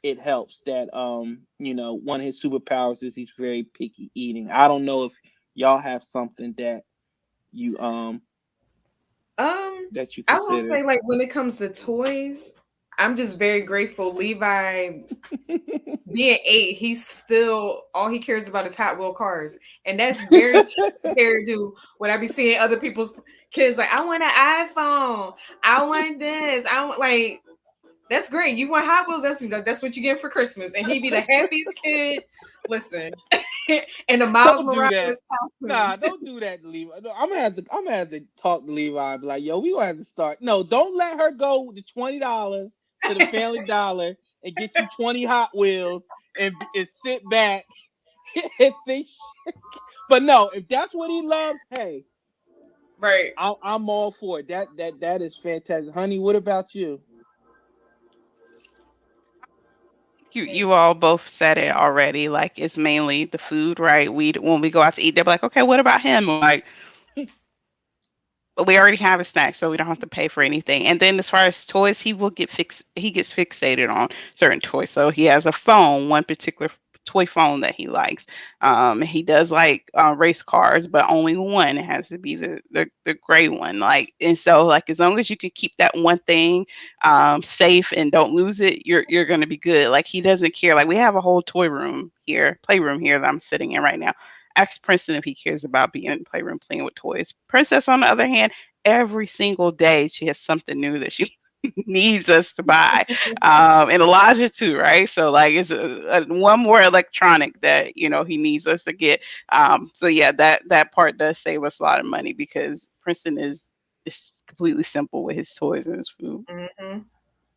B: it helps. That one of his superpowers is he's very picky eating. I don't know if y'all have something that you
C: Um,
B: that you
C: I will
B: consider.
C: say, like, when it comes to toys, I'm just very grateful. Levi, being 8, he's still, all he cares about is Hot Wheel cars, and that's very cheap compared to what I be seeing other people's kids, like, I want an iPhone, I want this, I want, like, that's great. You want Hot Wheels, that's what you get for Christmas, and he be the happiest kid. Listen, and the Miles
B: Don't do
C: Morales
B: that.
C: costume.
B: Nah, don't do that to Levi. No, I'm gonna have to talk to Levi and be like, yo, we gonna have to start. No, don't let her go with the $20 to the Family Dollar and get you 20 Hot Wheels, and sit back and think. But no, if that's what he loves, hey,
C: Right.
B: I'm all for it. That is fantastic, honey. What about you?
E: You all both said it already. Like it's mainly the food, right? We when we go out to eat, they're like, okay, what about him? Like, but we already have a snack, so we don't have to pay for anything. And then as far as toys, he gets fixated on certain toys. So he has a phone, one particular toy phone that he likes. He does like race cars, but only one. It has to be the gray one. Like, and so like as long as you can keep that one thing safe and don't lose it, you're gonna be good. Like he doesn't care. Like we have a whole toy room here, playroom here that I'm sitting in right now. Ask Princeton if he cares about being in the playroom playing with toys. Princess, on the other hand, every single day she has something new that she needs us to buy. And Elijah too, right? So like it's one more electronic that he needs us to get. So yeah, that part does save us a lot of money because Princeton is completely simple with his toys and his food.
C: Hmm.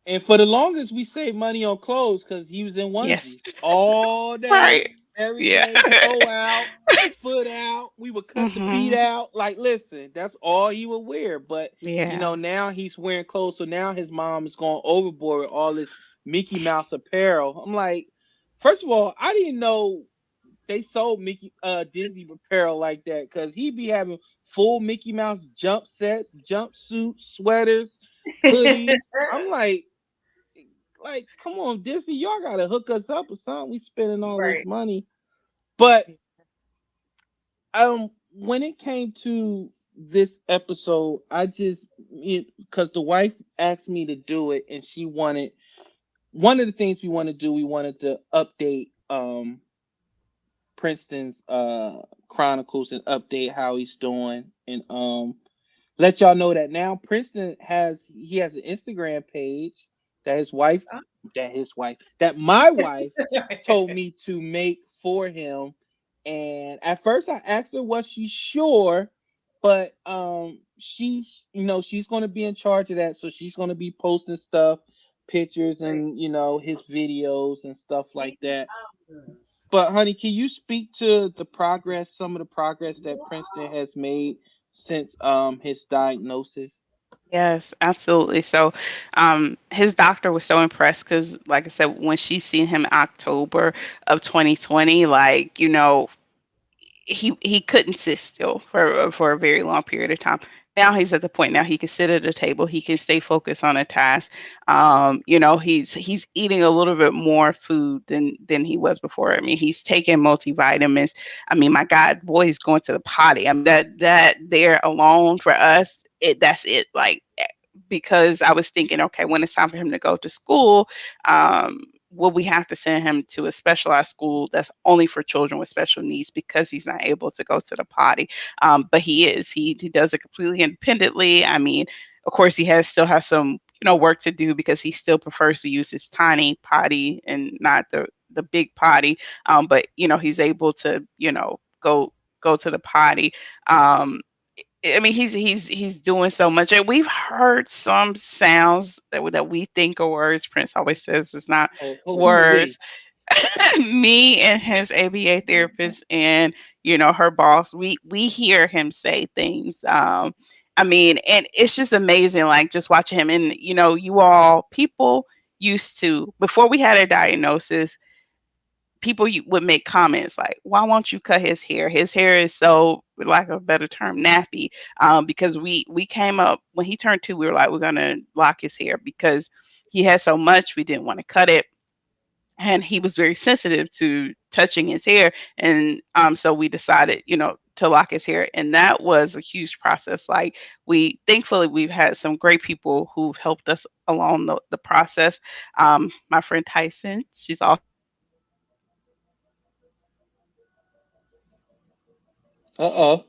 B: And for the longest, we saved money on clothes because he was in
E: Yes.
B: onesies all day,
E: Right.
B: every
E: Yeah.
B: day, toe out, foot out. We would cut the feet
E: Mhm.
B: out. Like, listen, that's all he would wear. But
E: Yeah.
B: now he's wearing clothes. So now his mom is going overboard with all this Mickey Mouse apparel. I'm like, first of all, I didn't know they sold Disney apparel like that, because he be having full Mickey Mouse jump sets, jumpsuits, sweaters, hoodies. I'm like, come on, Disney, y'all gotta hook us up or something. We spending all this
C: Right.
B: money. But when it came to this episode, I just, because the wife asked me to do it, and she wanted, one of the things we want to do, we wanted to update Princeton's chronicles, and update how he's doing, and let y'all know that now Princeton has an Instagram page that that my wife told me to make for him, And at first, I asked her, was she sure? But she's she's going to be in charge of that, so she's going to be posting stuff, pictures, and his videos and stuff like that. But honey, can you speak to the progress, some of the progress that Princeton has made since his diagnosis?
E: Yes, absolutely. So, his doctor was so impressed because, like I said, when she seen him October of 2020, like, he couldn't sit still for a very long period of time. Now he's at the point now he can sit at a table, he can stay focused on a task. He's eating a little bit more food than he was before. I mean, he's taking multivitamins. I mean, my God, boy, he's going to the potty. I mean, that there alone for us, that's it. Like, because I was thinking, okay, when it's time for him to go to school, will we have to send him to a specialized school that's only for children with special needs because he's not able to go to the potty? But he is. He does it completely independently. I mean, of course, still has some work to do because he still prefers to use his tiny potty and not the big potty. But he's able to go to the potty. I mean, he's doing so much, and we've heard some sounds that we think are words. Prince always says it's not
B: Oh, who's
E: words.
B: we?
E: Me and his ABA therapist, and her boss, we hear him say things. I mean, and it's just amazing, like just watching him. And people used to, before we had a diagnosis, people would make comments like, "Why won't you cut his hair? His hair is so, for lack of a better term, nappy." Because we came up when he turned 2, we were like, we're gonna lock his hair because he had so much. We didn't want to cut it, and he was very sensitive to touching his hair, and so we decided, to lock his hair, and that was a huge process. Like, we thankfully we've had some great people who've helped us along the process. My friend Tyson, she's also
B: Uh-oh,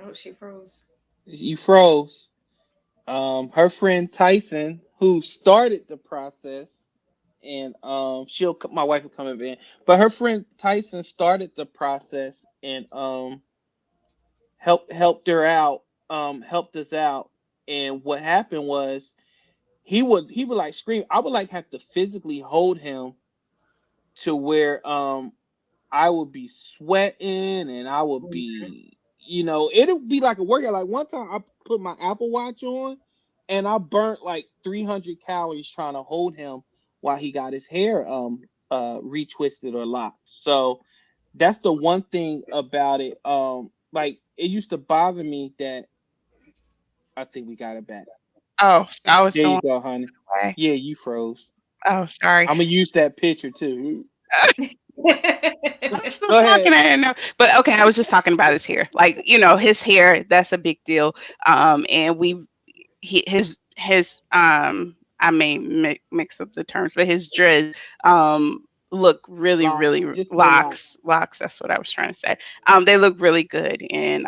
C: Oh, she froze.
B: you froze. Her friend Tyson, who started the process, and my wife will come in, but her friend Tyson started the process and helped us out. And what happened was he would like scream. I would like have to physically hold him to where I would be sweating, and I would be, it'll be like a workout. Like one time I put my Apple Watch on and I burnt like 300 calories trying to hold him while he got his hair retwisted or locked. So that's the one thing about it. Like it used to bother me that I think we got it back.
E: oh, so I was
B: There
E: still
B: you
E: on
B: go, honey.
E: the way.
B: Yeah, you froze.
E: Oh, sorry.
B: I'm gonna use that picture too.
E: I'm still
B: Go
E: talking.
B: ahead.
E: I didn't know, but okay. I was just talking about his hair. Like, his hair. That's a big deal. And his I may mix up the terms, but his dreads look really,
B: Locks,
E: really
B: just the locks.
E: locks. That's what I was trying to say. They look really good, and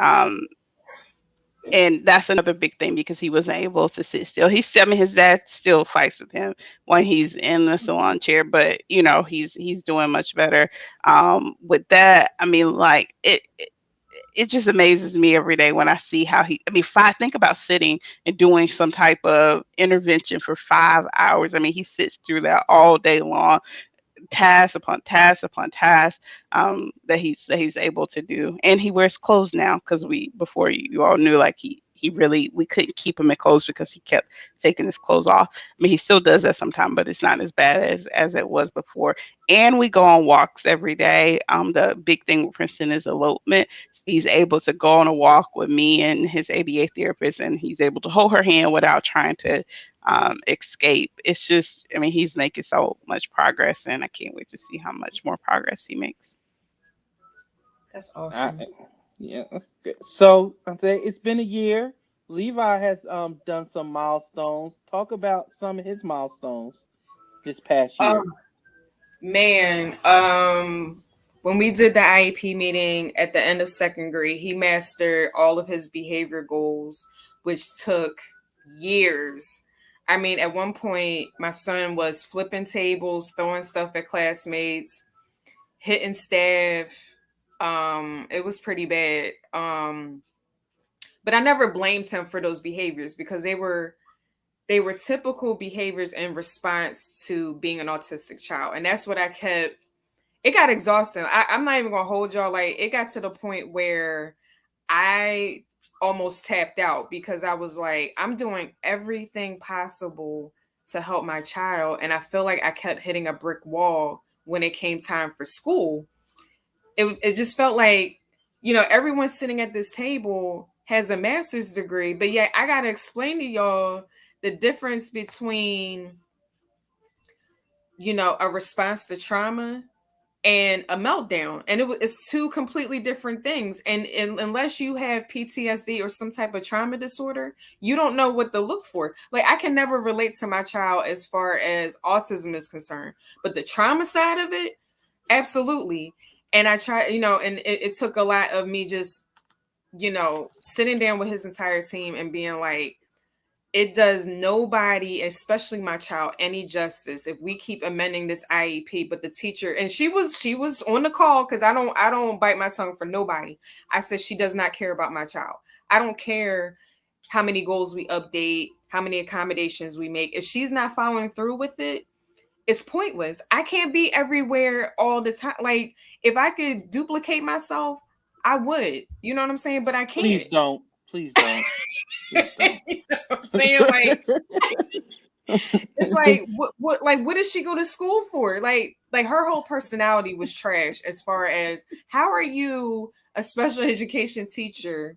E: that's another big thing because he wasn't able to sit still. I mean, his dad still fights with him when he's in the salon chair, but he's doing much better. With that, I mean, like it just amazes me every day when I see how I mean, think about sitting and doing some type of intervention for 5 hours. I mean, he sits through that all day long, task upon task upon task, that he's able to do. And he wears clothes now because we before you all knew, like, he really, we couldn't keep him in clothes because he kept taking his clothes off. I mean, he still does that sometimes, but it's not as bad as it was before. And we go on walks every day. The big thing with Princeton is elopement. He's able to go on a walk with me and his ABA therapist, and he's able to hold her hand without trying to escape. It's just, I mean, he's making so much progress, and I can't wait to see how much more progress he makes.
C: That's
B: I,
C: awesome.
B: yeah, that's good. So I say it's been a year. Levi has done some milestones. Talk about some of his milestones this past year.
C: Um, Man, when we did the IEP meeting at the end of second grade, he mastered all of his behavior goals, which took years. I mean, at one point, my son was flipping tables, throwing stuff at classmates, hitting staff. It was pretty bad. But I never blamed him for those behaviors because they were typical behaviors in response to being an autistic child. And that's what I kept. It got exhausting. I'm not even gonna hold y'all. Like, it got to the point where I almost tapped out because I was like, I'm doing everything possible to help my child. And I feel like I kept hitting a brick wall when it came time for school. It just felt like, everyone sitting at this table has a master's degree, but yet I got to explain to y'all the difference between, a response to trauma and a meltdown. And it's two completely different things. And unless you have PTSD or some type of trauma disorder, you don't know what to look for. Like, I can never relate to my child as far as autism is concerned, but the trauma side of it, absolutely. And I try, and it took a lot of me just, sitting down with his entire team and being like, it does nobody, especially my child, any justice if we keep amending this IEP. But the teacher, and she was on the call, because I don't bite my tongue for nobody. I said, she does not care about my child. I don't care how many goals we update, how many accommodations we make. If she's not following through with it, it's pointless. I can't be everywhere all the time. Like, if I could duplicate myself, I would. You know what I'm saying? But I can't.
B: Please don't. Please don't. Please don't.
C: You know what I'm saying? Like, it's like, what does she go to school for? Like her whole personality was trash as far as, how are you a special education teacher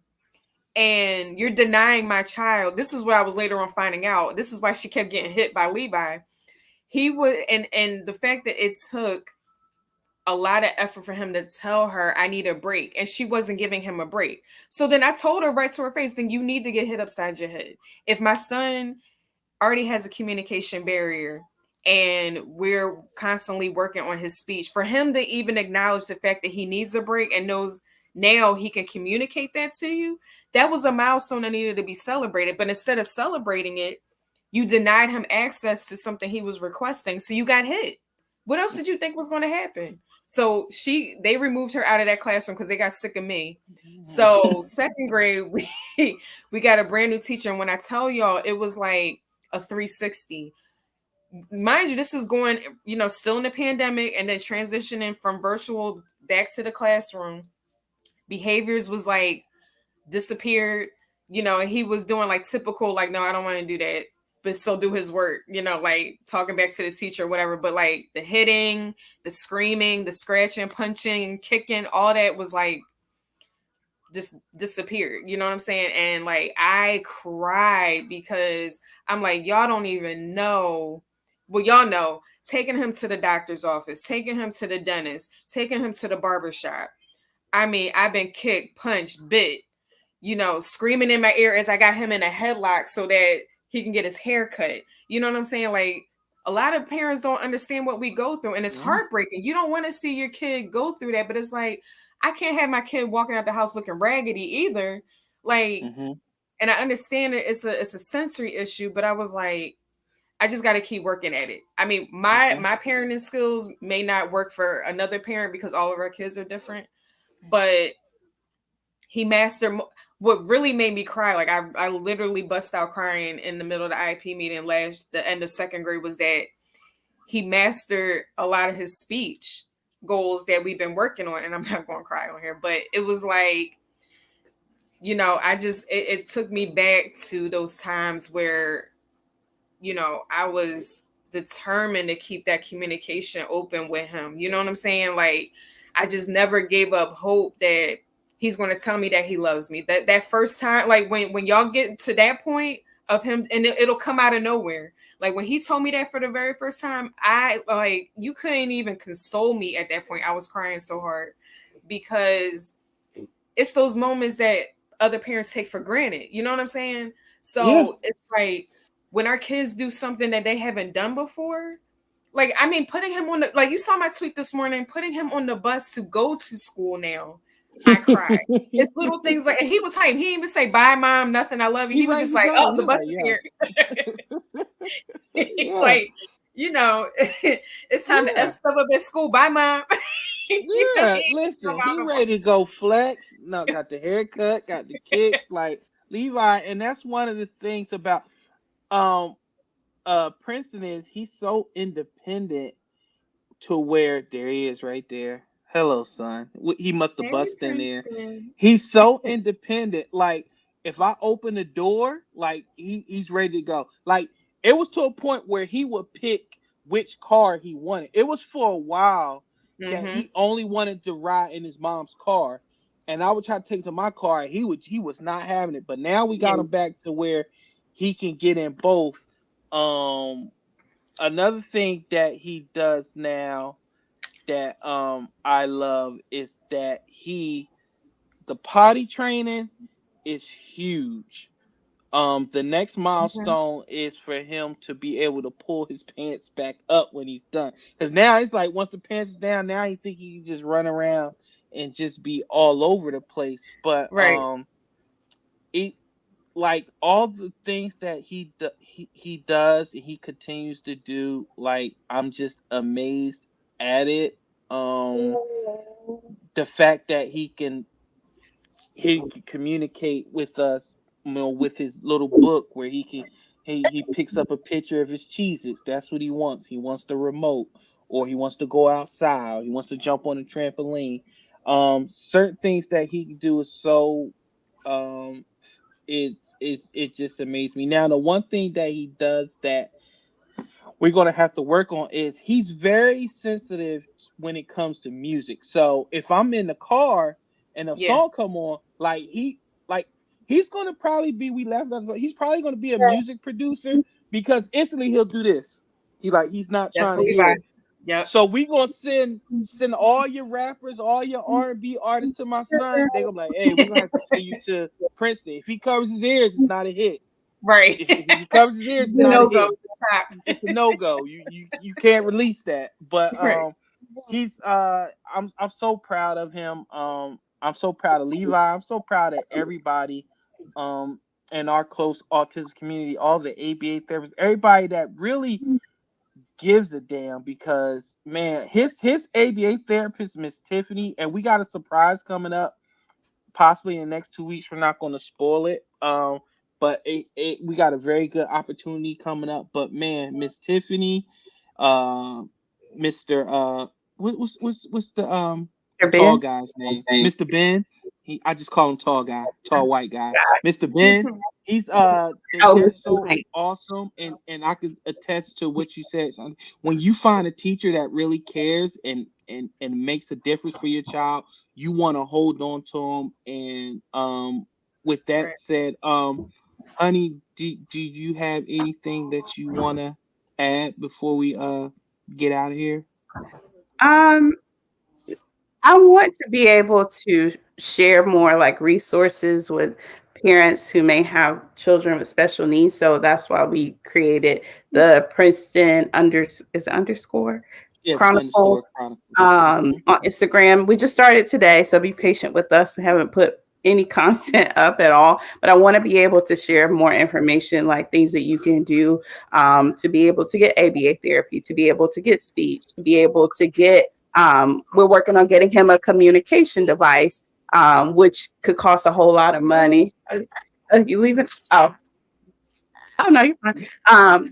C: and you're denying my child? This is what I was later on finding out. This is why she kept getting hit by Levi. He was, and the fact that it took a lot of effort for him to tell her, I need a break, and she wasn't giving him a break. So then I told her right to her face, then you need to get hit upside your head. If my son already has a communication barrier and we're constantly working on his speech, for him to even acknowledge the fact that he needs a break and knows now he can communicate that to you, that was a milestone that needed to be celebrated. But instead of celebrating it, you denied him access to something he was requesting. So you got hit. What else did you think was going to happen? So they removed her out of that classroom because they got sick of me. So second grade, we got a brand new teacher. And when I tell y'all, it was like a 360. Mind you, this is going, still in the pandemic and then transitioning from virtual back to the classroom. Behaviors was like disappeared, and he was doing like typical, like, no, I don't want to do that, but still do his work, like talking back to the teacher or whatever. But like the hitting, the screaming, the scratching, punching, kicking, all that was like just disappeared. You know what I'm saying? And like, I cried because I'm like, y'all don't even know. Well, y'all know, taking him to the doctor's office, taking him to the dentist, taking him to the barbershop. I mean, I've been kicked, punched, bit, screaming in my ear as I got him in a headlock so that he can get his hair cut. You know what I'm saying? Like, a lot of parents don't understand what we go through, and it's heartbreaking. You don't want to see your kid go through that, but it's like, I can't have my kid walking out the house looking raggedy either. Like, and I understand it. It's a sensory issue, but I was like, I just got to keep working at it. I mean, my parenting skills may not work for another parent because all of our kids are different, but he mastered. What really made me cry, like I literally bust out crying in the middle of the IEP meeting the end of second grade, was that he mastered a lot of his speech goals that we've been working on. And I'm not going to cry on here, but it was like, it took me back to those times where, I was determined to keep that communication open with him. You know what I'm saying? Like, I just never gave up hope that he's going to tell me that he loves me. That first time, like when y'all get to that point of him, and it'll come out of nowhere. Like when he told me that for the very first time, you couldn't even console me at that point. I was crying so hard because it's those moments that other parents take for granted. You know what I'm saying? So It's like when our kids do something that they haven't done before, like, I mean, putting him on like you saw my tweet this morning, putting him on the bus to go to school now. I cried. It's little things like, and he was hyped. He didn't even say bye, mom, nothing. I love you. He was just like, oh, the bus is here. It's like, it's time to F stuff up at school. Bye, mom.
B: Yeah, listen, he ready to go flex. No, got the haircut, got the kicks, like Levi, and that's one of the things about um Princeton is he's so independent to where there he is right there. Hello, son. He must have
C: Hey,
B: bust in there.
C: Princeton.
B: He's so independent. Like if I open the door, like he's ready to go. Like it was to a point where he would pick which car he wanted. It was for a while that
C: Mm-hmm.
B: he only wanted to ride in his mom's car, and I would try to take him to my car, and he was not having it. But now we got
C: Yeah.
B: him back to where he can get in both. Um, Another thing that he does now that I love is that the potty training is huge. The next
C: Mm-hmm.
B: milestone is for him to be able to pull his pants back up when he's done. Because now it's like once the pants is down, now he think he can just run around and just be all over the place. But
C: Right.
B: it like all the things that he does and he continues to do, like I'm just amazed at it. The fact that he can communicate with us, with his little book where he picks up a picture of his Cheez-Its. That's what he wants. He wants the remote, or he wants to go outside, or he wants to jump on a trampoline. Certain things that he can do is so um it just amazed me. Now the one thing that he does that we're gonna have to work on is he's very sensitive when it comes to music. So if I'm in the car and a
C: Yeah.
B: song come on, like he's gonna probably be he's probably gonna be a music producer because instantly he'll do this. He's not
C: That's
B: trying to
C: Levi.
B: hear it.
C: Yep.
B: So we gonna send all your rappers, all your R&B artists to my son. They gonna be like, hey, we're gonna have to send you to Princeton. If he covers his ears, it's not a hit.
C: Right.
B: If he covers his ears, it's
C: The
B: not a
C: no
B: hit.
C: goes to top.
B: It's a no go. You can't release that. But
C: Right.
B: he's I'm so proud of him. I'm so proud of Levi. I'm so proud of everybody in our close autism community, all the ABA therapists, everybody that really gives a damn, because man, his ABA therapist, Miss Tiffany, and we got a surprise coming up possibly in the next 2 weeks. We're not going to spoil it. But we got a very good opportunity coming up. But man, Miss Tiffany, Mr. What's the
E: Mr.
B: tall
E: Ben.
B: guy's name? Mr. Ben. I just call him tall guy, tall white guy. Mr. Ben. He's
E: Oh,
B: they're
E: Mr.
B: so
E: Knight.
B: awesome, and I could attest to what you said. Son. When you find a teacher that really cares and makes a difference for your child, you want to hold on to them. And with that
C: Right.
B: said, honey, do you have anything that you want to add before we get out of here?
E: Um, I want to be able to share more like resources with parents who may have children with special needs. So that's why we created the Princeton is it underscore
B: Yes, underscore
E: Chronicles
B: chronicles.
E: on Instagram. We just started today, so be patient with us. We haven't put any content up at all, but I want to be able to share more information, like things that you can do to be able to get ABA therapy, to be able to get speech, to be able to get. We're working on getting him a communication device, which could cost a whole lot of money. Are you leaving? Oh no, you're fine.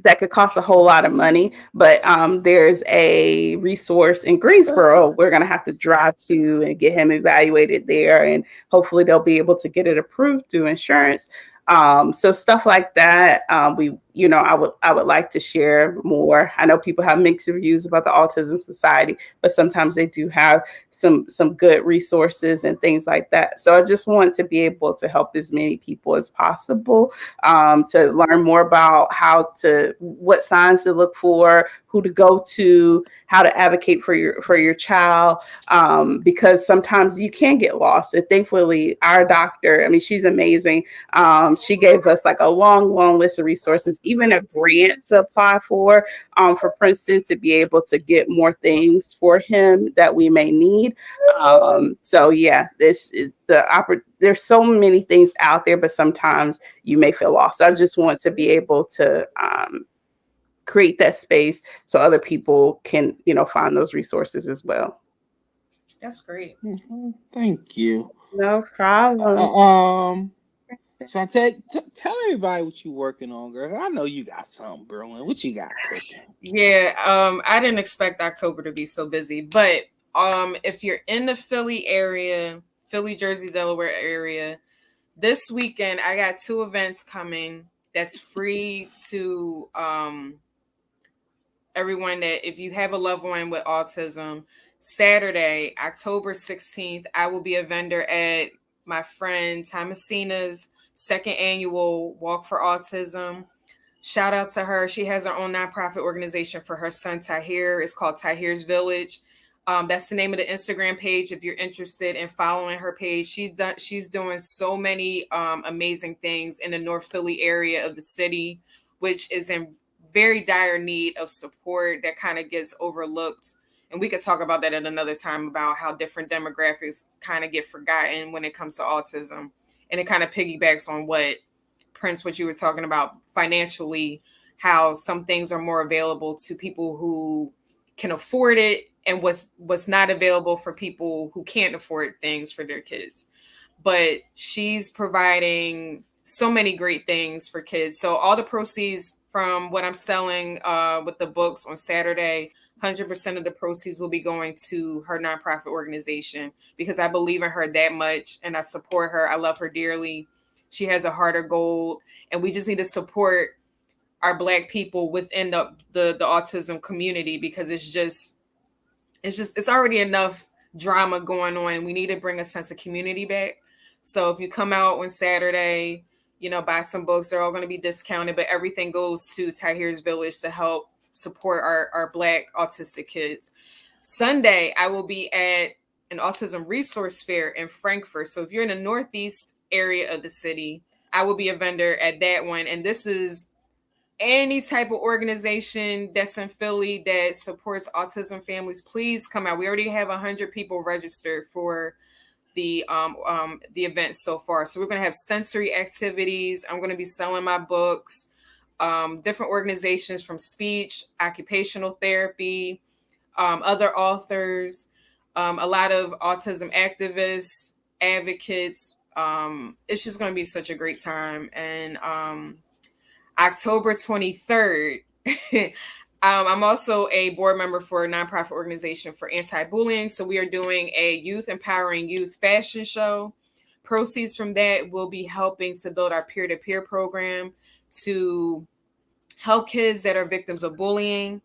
E: That could cost a whole lot of money, but there's a resource in Greensboro we're gonna have to drive to and get him evaluated there, and hopefully they'll be able to get it approved through insurance. So stuff like that. I would like to share more. I know people have mixed reviews about the Autism Society, but sometimes they do have some good resources and things like that. So I just want to be able to help as many people as possible, to learn more about what signs to look for, who to go to, how to advocate for your child, because sometimes you can get lost. And thankfully, our doctor, I mean, she's amazing. She gave us like a long list of resources, even a grant to apply for Princeton to be able to get more things for him that we may need. So yeah, this is there's so many things out there, but sometimes you may feel lost. So I just want to be able to create that space so other people can, find those resources as well.
C: That's great.
B: Thank you.
E: No problem.
B: Shantae, tell everybody what you working on, girl. I know you got something brewing. What you got cooking?
C: Yeah, I didn't expect October to be so busy, but if you're in the Philly area, Philly, Jersey, Delaware area, this weekend I got 2 events coming that's free to everyone that if you have a loved one with autism. Saturday, October 16th, I will be a vendor at my friend Thomasina's second annual Walk for Autism. Shout out to her. She has her own nonprofit organization for her son Tahir. It's called Tahir's Village. That's the name of the Instagram page. If you're interested in following her page, she's doing so many amazing things in the North Philly area of the city, which is in very dire need of support that kind of gets overlooked. And we could talk about that at another time about how different demographics kind of get forgotten when it comes to autism. And it kind of piggybacks on what Prince, what you were talking about financially, how some things are more available to people who can afford it and what's not available for people who can't afford things for their kids. But she's providing so many great things for kids. So all the proceeds from what I'm selling with the books on Saturday, 100% of the proceeds will be going to her nonprofit organization because I believe in her that much and I support her. I love her dearly. She has a heart of gold, and we just need to support our Black people within the autism community because it's already enough drama going on. We need to bring a sense of community back. So if you come out on Saturday, buy some books, they're all going to be discounted, but everything goes to Tahir's Village to help support our Black autistic kids. Sunday, I will be at an autism resource fair in Frankfurt. So if you're in the Northeast area of the city, I will be a vendor at that one. And this is any type of organization that's in Philly that supports autism families. Please come out. We already have 100 people registered for the event so far. So we're going to have sensory activities. I'm going to be selling my books, different organizations from speech, occupational therapy, other authors, a lot of autism activists, advocates. It's just going to be such a great time. And October 23rd, I'm also a board member for a nonprofit organization for anti-bullying. So we are doing a youth empowering youth fashion show. Proceeds from that will be helping to build our peer-to-peer program to help kids that are victims of bullying.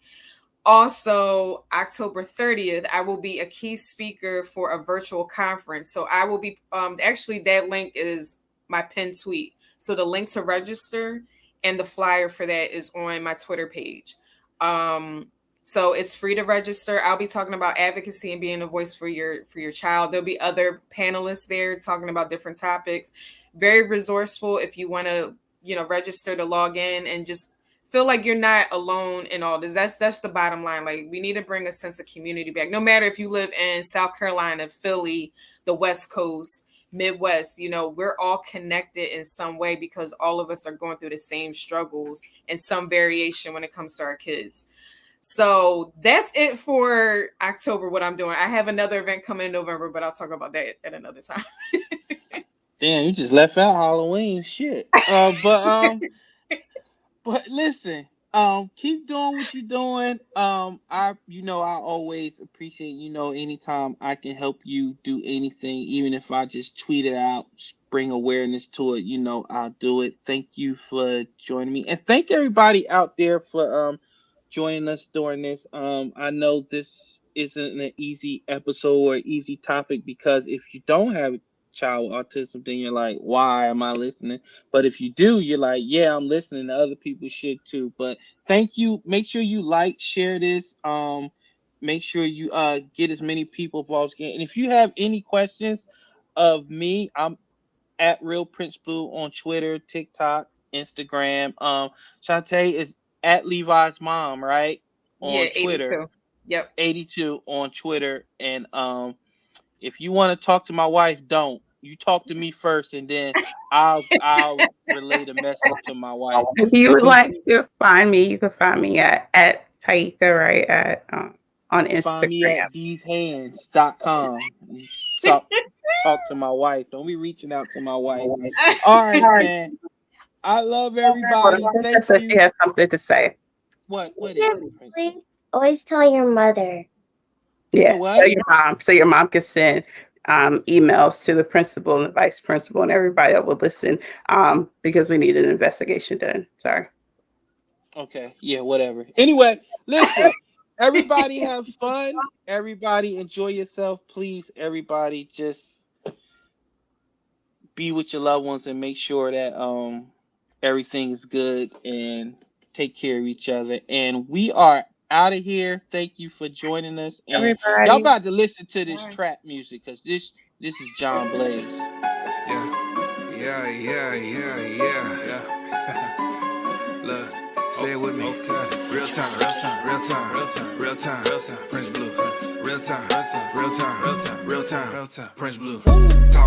C: Also, October 30th, I will be a key speaker for a virtual conference. So I will be, actually that link is my pinned tweet. So the link to register and the flyer for that is on my Twitter page. So it's free to register. I'll be talking about advocacy and being a voice for your child. There'll be other panelists there talking about different topics. Very resourceful if you want to, register to log in and just feel like you're not alone in all this. That's the bottom line. Like, we need to bring a sense of community back. No matter if you live in South Carolina, Philly, the West Coast, Midwest, we're all connected in some way because all of us are going through the same struggles in some variation when it comes to our kids. So that's it for October, what I'm doing. I have another event coming in November, but I'll talk about that at another time.
B: Damn, you just left out Halloween shit. But listen, keep doing what you're doing. I always appreciate, anytime I can help you do anything, even if I just tweet it out, bring awareness to it, I'll do it. Thank you for joining me. And thank everybody out there for joining us during this. I know this isn't an easy episode or easy topic because if you don't have a child with autism, then you're like, why am I listening? But if you do, you're like, yeah, I'm listening. Other people should too. But thank you. Make sure you share this. Make sure you get as many people involved as you can. And if you have any questions of me, I'm at Real Prince Blue on Twitter, TikTok, Instagram. Shantae is at Levi's mom, right? On
C: Yeah,
B: Twitter.
C: 82. Yep.
B: 82 on Twitter. And if you want to talk to my wife, don't. You talk to me first, and then I'll relay the message to my wife.
E: If you would like to find me, you can find me at Taika, right? At on
B: Find me
E: Instagram.
B: at thesehands.com. Talk to my wife. Don't be reaching out to my wife. All right, man. I love everybody. Thank
E: So she
B: you.
E: has something to say.
B: What is
F: Yeah,
B: it, Prince?
F: please always tell your mother.
E: Yeah,
B: what?
E: tell your mom, so your mom can send emails to the principal and the vice principal and everybody that will listen, because we need an investigation done. Sorry.
B: Okay, yeah, whatever. Anyway, listen, everybody have fun. Everybody enjoy yourself. Please, everybody just be with your loved ones and make sure that everything is good and take care of each other. And we are out of here. Thank you for joining us. And y'all
E: Everybody.
B: about to listen to this trap music because this is John Blaze.
A: Yeah. Look, say it with me. Okay. Real time. Prince Blue. Real time. Prince Blue. Talk